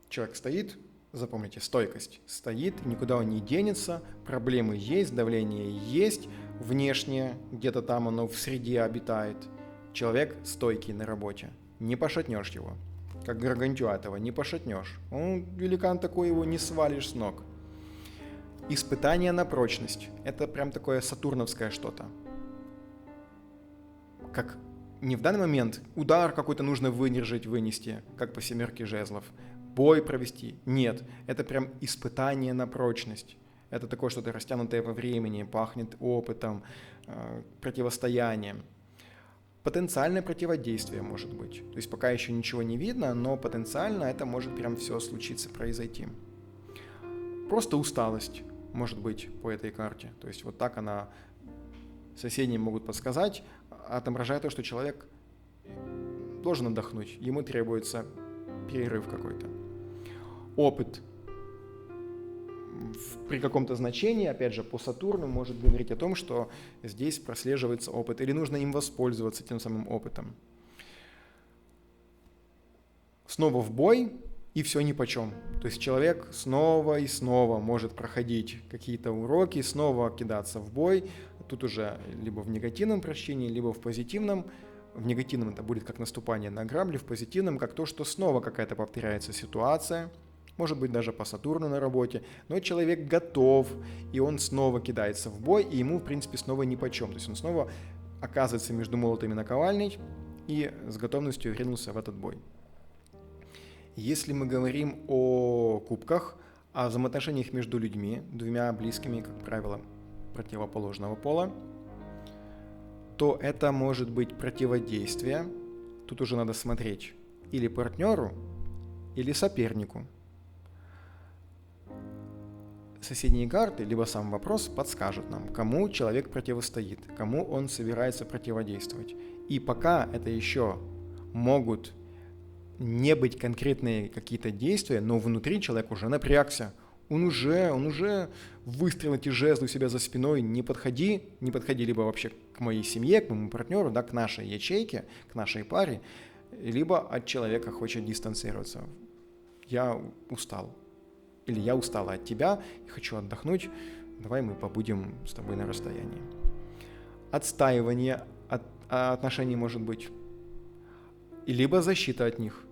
Speaker 1: Человек стоит, запомните, стойкость. Стоит, никуда он не денется, проблемы есть, давление есть, внешнее, где-то там оно в среде обитает. Человек стойкий на работе, не пошатнешь его. Как Гаргантюа этого не пошатнешь. Он великан такой, его не свалишь с ног. Испытание на прочность. Это прям такое сатурновское что-то. Как не в данный момент удар какой-то нужно выдержать, вынести, как по 7 жезлов, бой провести. Нет, это прям испытание на прочность. Это такое что-то растянутое во времени, пахнет опытом, противостоянием. Потенциальное противодействие может быть. То есть пока еще ничего не видно, но потенциально это может прям все случиться, произойти. Просто усталость может быть по этой карте. То есть вот так она, соседние могут подсказать, отображает то, что человек должен отдохнуть, ему требуется перерыв какой-то. Опыт. при каком-то значении, опять же, по Сатурну может говорить о том, что здесь прослеживается опыт, или нужно им воспользоваться тем самым опытом. Снова в бой, и все нипочем. То есть человек снова и снова может проходить какие-то уроки, снова кидаться в бой. Тут уже либо в негативном прочтении, либо в позитивном. В негативном это будет как наступание на грабли, в позитивном как то, что снова какая-то повторяется ситуация, может быть даже по Сатурну на работе, но человек готов, и он снова кидается в бой, и ему в принципе снова нипочем. То есть он снова оказывается между молотом и наковальней и с готовностью ринулся в этот бой. Если мы говорим о кубках, о взаимоотношениях между людьми, двумя близкими, как правило, противоположного пола, то это может быть противодействие. Тут уже надо смотреть или партнеру, или сопернику. Соседние карты, либо сам вопрос подскажут нам, кому человек противостоит, кому он собирается противодействовать. И пока это еще могут не быть конкретные какие-то действия, но внутри человек уже напрягся. Он уже выстроил эти жезлы у себя за спиной. Не подходи либо вообще к моей семье, к моему партнеру, да, к нашей ячейке, к нашей паре, либо от человека хочет дистанцироваться. Я устал. Или я устала от тебя и хочу отдохнуть. Давай мы побудем с тобой на расстоянии. Отстаивание отношений может быть. Либо защита от них.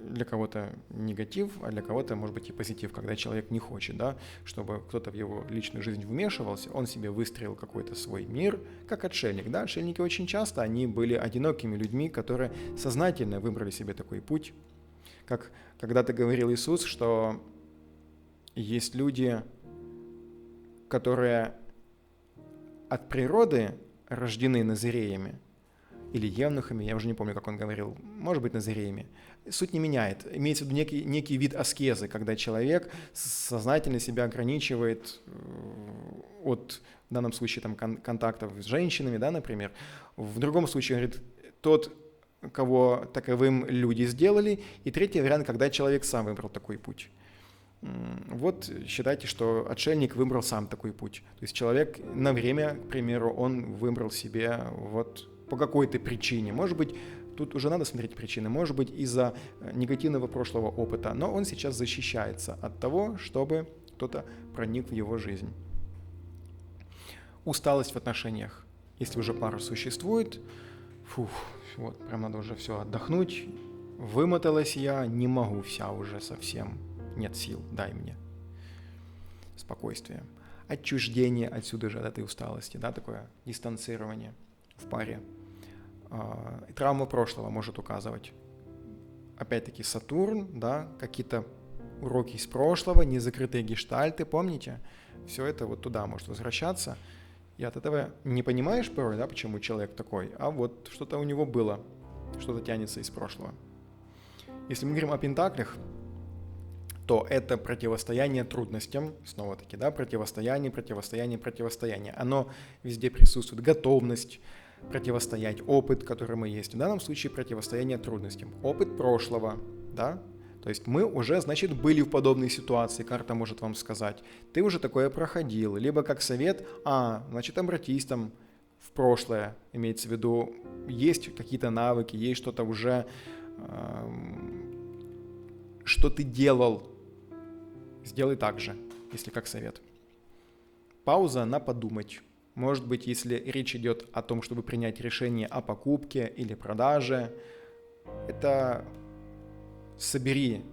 Speaker 1: Для кого-то негатив, а для кого-то может быть и позитив, когда человек не хочет, да, чтобы кто-то в его личную жизнь вмешивался, он себе выстроил какой-то свой мир, как отшельник, да, отшельники очень часто, они были одинокими людьми, которые сознательно выбрали себе такой путь, как когда-то говорил Иисус, что есть люди, которые от природы рождены назиреями, или евнухами, я уже не помню, как он говорил, может быть, назиреями. Суть не меняет. Имеется в виду некий вид аскезы, когда человек сознательно себя ограничивает от, в данном случае, там, контактов с женщинами, да, например. В другом случае, говорит, тот, кого таковым люди сделали. И третий вариант, когда человек сам выбрал такой путь. Вот считайте, что отшельник выбрал сам такой путь. То есть человек на время, к примеру, он выбрал себе вот по какой-то причине. Может быть, тут уже надо смотреть причины. Может быть, из-за негативного прошлого опыта. Но он сейчас защищается от того, чтобы кто-то проник в его жизнь. Усталость в отношениях. Если уже пара существует, вот, прям надо уже все отдохнуть. Вымоталась я, не могу вся уже совсем. Нет сил, дай мне. Спокойствие. Отчуждение отсюда же от этой усталости, да, такое дистанцирование в паре. Травма прошлого может указывать. Опять-таки Сатурн, да, какие-то уроки из прошлого, незакрытые гештальты, помните? Все это вот туда может возвращаться. И от этого не понимаешь порой, да, почему человек такой, а вот что-то у него было, что-то тянется из прошлого. Если мы говорим о пентаклях, то это противостояние трудностям, снова-таки, да, противостояние. Оно везде присутствует, готовность противостоять, опыт, который мы есть. В данном случае противостояние трудностям. Опыт прошлого, да, то есть мы уже, значит, были в подобной ситуации, карта может вам сказать. Ты уже такое проходил, либо как совет, значит, обратись там в прошлое, имеется в виду, есть какие-то навыки, есть что-то уже, что ты делал, сделай так же, если как совет. Пауза на подумать. Может быть, если речь идет о том, чтобы принять решение о покупке или продаже, это собери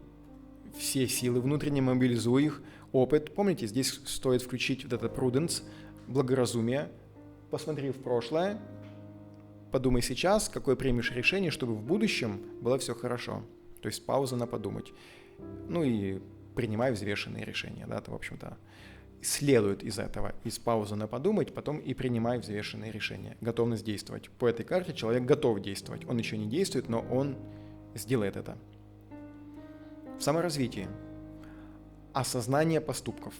Speaker 1: все силы, внутренне мобилизуй их, опыт. Помните, здесь стоит включить вот это prudence, благоразумие. Посмотри в прошлое, подумай сейчас, какое примешь решение, чтобы в будущем было все хорошо. То есть пауза на подумать. Ну и принимай взвешенные решения, да, это, в общем-то, следует из этого, из паузы на подумать, потом и принимай взвешенные решения. Готовность действовать. По этой карте человек готов действовать. Он еще не действует, но он сделает это. В саморазвитии. Осознание поступков.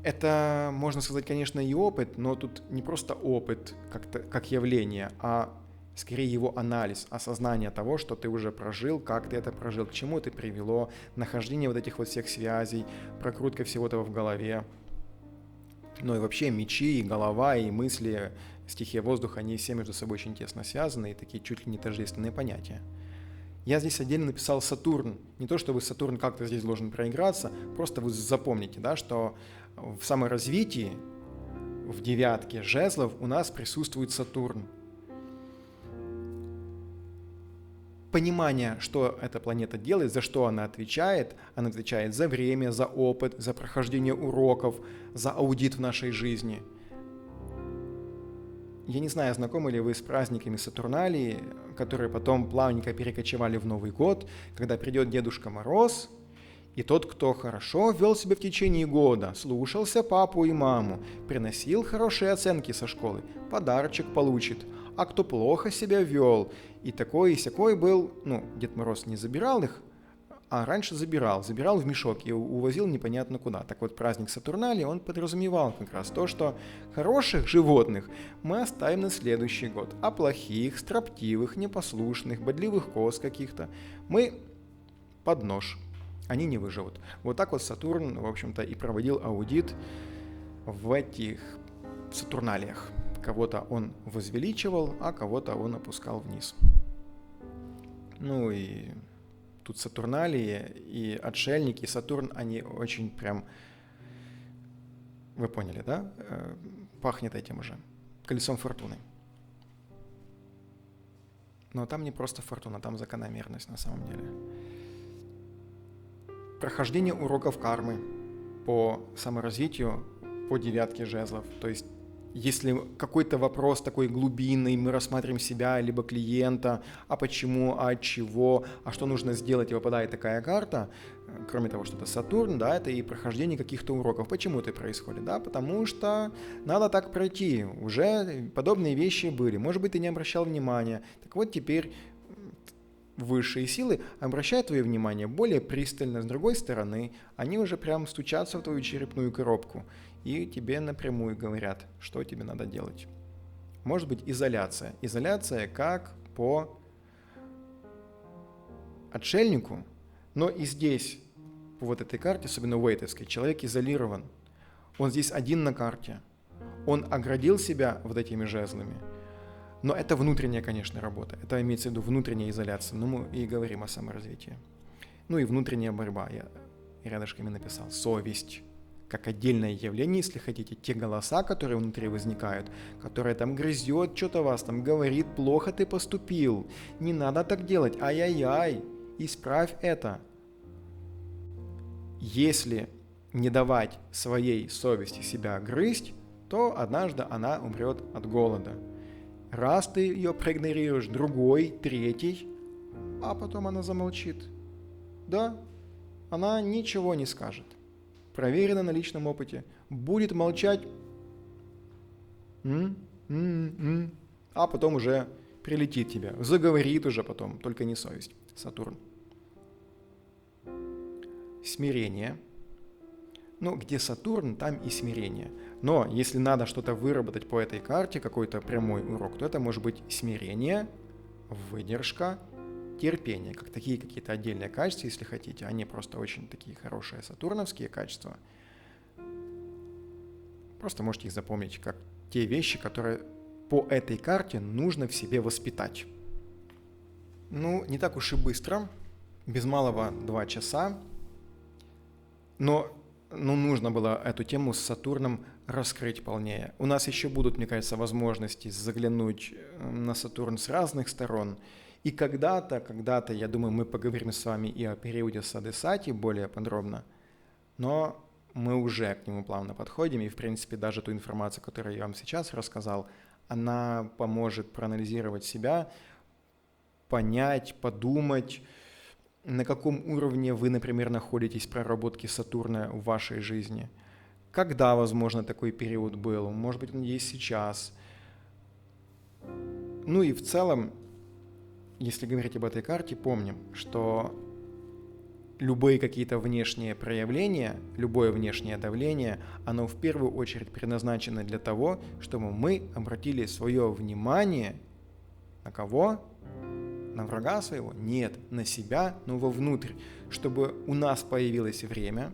Speaker 1: Это, можно сказать, конечно, и опыт, но тут не просто опыт как явление, а скорее его анализ, осознание того, что ты уже прожил, как ты это прожил, к чему это привело, нахождение вот этих вот всех связей, прокрутка всего этого в голове. Ну и вообще мечи, и голова, и мысли, стихия воздуха, они все между собой очень тесно связаны и такие чуть ли не тождественные понятия. Я здесь отдельно написал Сатурн. Не то, чтобы Сатурн как-то здесь должен проиграться, просто вы запомните, да, что в саморазвитии, в девятке жезлов у нас присутствует Сатурн. Понимание, что эта планета делает, за что она отвечает за время, за опыт, за прохождение уроков, за аудит в нашей жизни. Я не знаю, знакомы ли вы с праздниками Сатурналии, которые потом плавненько перекочевали в Новый год, когда придет Дедушка Мороз, и тот, кто хорошо вел себя в течение года, слушался папу и маму, приносил хорошие оценки со школы, подарочек получит, а кто плохо себя вел, и такой и сякой был, Дед Мороз не забирал их, а раньше забирал в мешок и увозил непонятно куда. Так вот, праздник Сатурналии, он подразумевал как раз то, что хороших животных мы оставим на следующий год, а плохих, строптивых, непослушных, бодливых коз каких-то мы под нож. Они не выживут. Вот так вот Сатурн, в общем-то, и проводил аудит в этих Сатурналиях. Кого-то он возвеличивал, а кого-то он опускал вниз. Ну и тут Сатурналии и отшельники, и Сатурн, они очень прям, вы поняли, да? Пахнет этим уже, колесом фортуны. Но там не просто фортуна, там закономерность на самом деле. Прохождение уроков кармы по саморазвитию, по девятке жезлов. То есть, если какой-то вопрос такой глубинный, мы рассматриваем себя, либо клиента, а почему, а от чего, а что нужно сделать, и выпадает такая карта, кроме того, что это Сатурн, да, это и прохождение каких-то уроков. Почему это происходит? Да, потому что надо так пройти. Уже подобные вещи были. Может быть, ты не обращал внимания. Так вот, теперь высшие силы обращают твое внимание более пристально. С другой стороны, они уже прям стучатся в твою черепную коробку и тебе напрямую говорят, что тебе надо делать. Может быть, изоляция. Изоляция как по отшельнику, но и здесь, по вот этой карте, особенно уэйтовской, человек изолирован. Он здесь один на карте. Он оградил себя вот этими жезлами. Но это внутренняя, конечно, работа. Это имеется в виду внутренняя изоляция. Но мы и говорим о саморазвитии. Ну и внутренняя борьба. Я рядышками написал. Совесть. Как отдельное явление, если хотите. Те голоса, которые внутри возникают, которые там грызет что-то вас, там говорит, плохо ты поступил. Не надо так делать. Ай-яй-яй. Исправь это. Если не давать своей совести себя грызть, то однажды она умрет от голода. Раз ты ее проигнорируешь, другой, третий, а потом она замолчит. Да, она ничего не скажет. Проверено на личном опыте. Будет молчать, а потом уже прилетит тебя. Заговорит уже потом, только не совесть. Сатурн. Смирение. Где Сатурн, там и смирение. Но если надо что-то выработать по этой карте, какой-то прямой урок, то это может быть смирение, выдержка, терпение, как такие какие-то отдельные качества, если хотите. Они просто очень такие хорошие сатурновские качества. Просто можете их запомнить как те вещи, которые по этой карте нужно в себе воспитать. Не так уж и быстро, без малого 2 часа, но нужно было эту тему с Сатурном раскрыть полнее. У нас еще будут, мне кажется, возможности заглянуть на Сатурн с разных сторон. И когда-то, я думаю, мы поговорим с вами и о периоде Садесати более подробно, но мы уже к нему плавно подходим, и, в принципе, даже ту информацию, которую я вам сейчас рассказал, она поможет проанализировать себя, понять, подумать, на каком уровне вы, например, находитесь в проработке Сатурна в вашей жизни. Когда, возможно, такой период был, может быть, он есть сейчас. И в целом, если говорить об этой карте, помним, что любые какие-то внешние проявления, любое внешнее давление, оно в первую очередь предназначено для того, чтобы мы обратили свое внимание На кого? На врага своего? Нет, на себя, но вовнутрь, чтобы у нас появилось время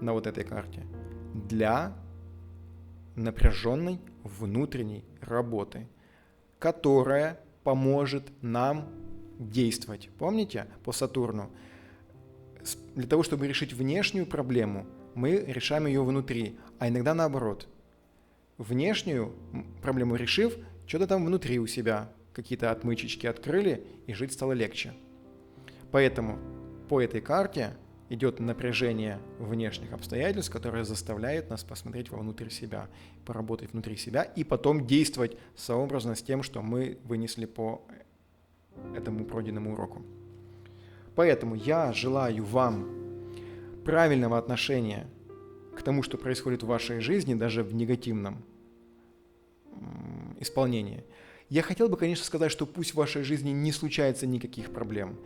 Speaker 1: на вот этой карте для напряженной внутренней работы, которая поможет нам действовать. Помните по Сатурну? Для того, чтобы решить внешнюю проблему, мы решаем ее внутри, а иногда наоборот. Внешнюю проблему решив, что-то там внутри у себя, какие-то отмычечки открыли, и жить стало легче. Поэтому по этой карте идет напряжение внешних обстоятельств, которое заставляет нас посмотреть вовнутрь себя, поработать внутри себя и потом действовать сообразно с тем, что мы вынесли по этому пройденному уроку. Поэтому я желаю вам правильного отношения к тому, что происходит в вашей жизни, даже в негативном исполнении. Я хотел бы, конечно, сказать, что пусть в вашей жизни не случается никаких проблем,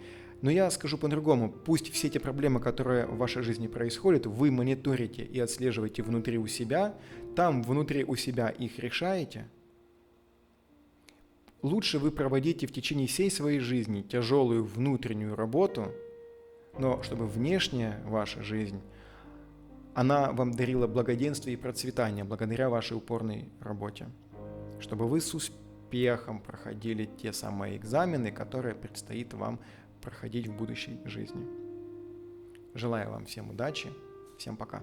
Speaker 1: но я скажу по-другому. Пусть все те проблемы, которые в вашей жизни происходят, вы мониторите и отслеживаете внутри у себя, там внутри у себя их решаете. Лучше вы проводите в течение всей своей жизни тяжелую внутреннюю работу, но чтобы внешняя ваша жизнь, она вам дарила благоденствие и процветание благодаря вашей упорной работе. Чтобы вы с успехом проходили те самые экзамены, которые предстоит вам проходить в будущей жизни. Желаю вам всем удачи, всем пока.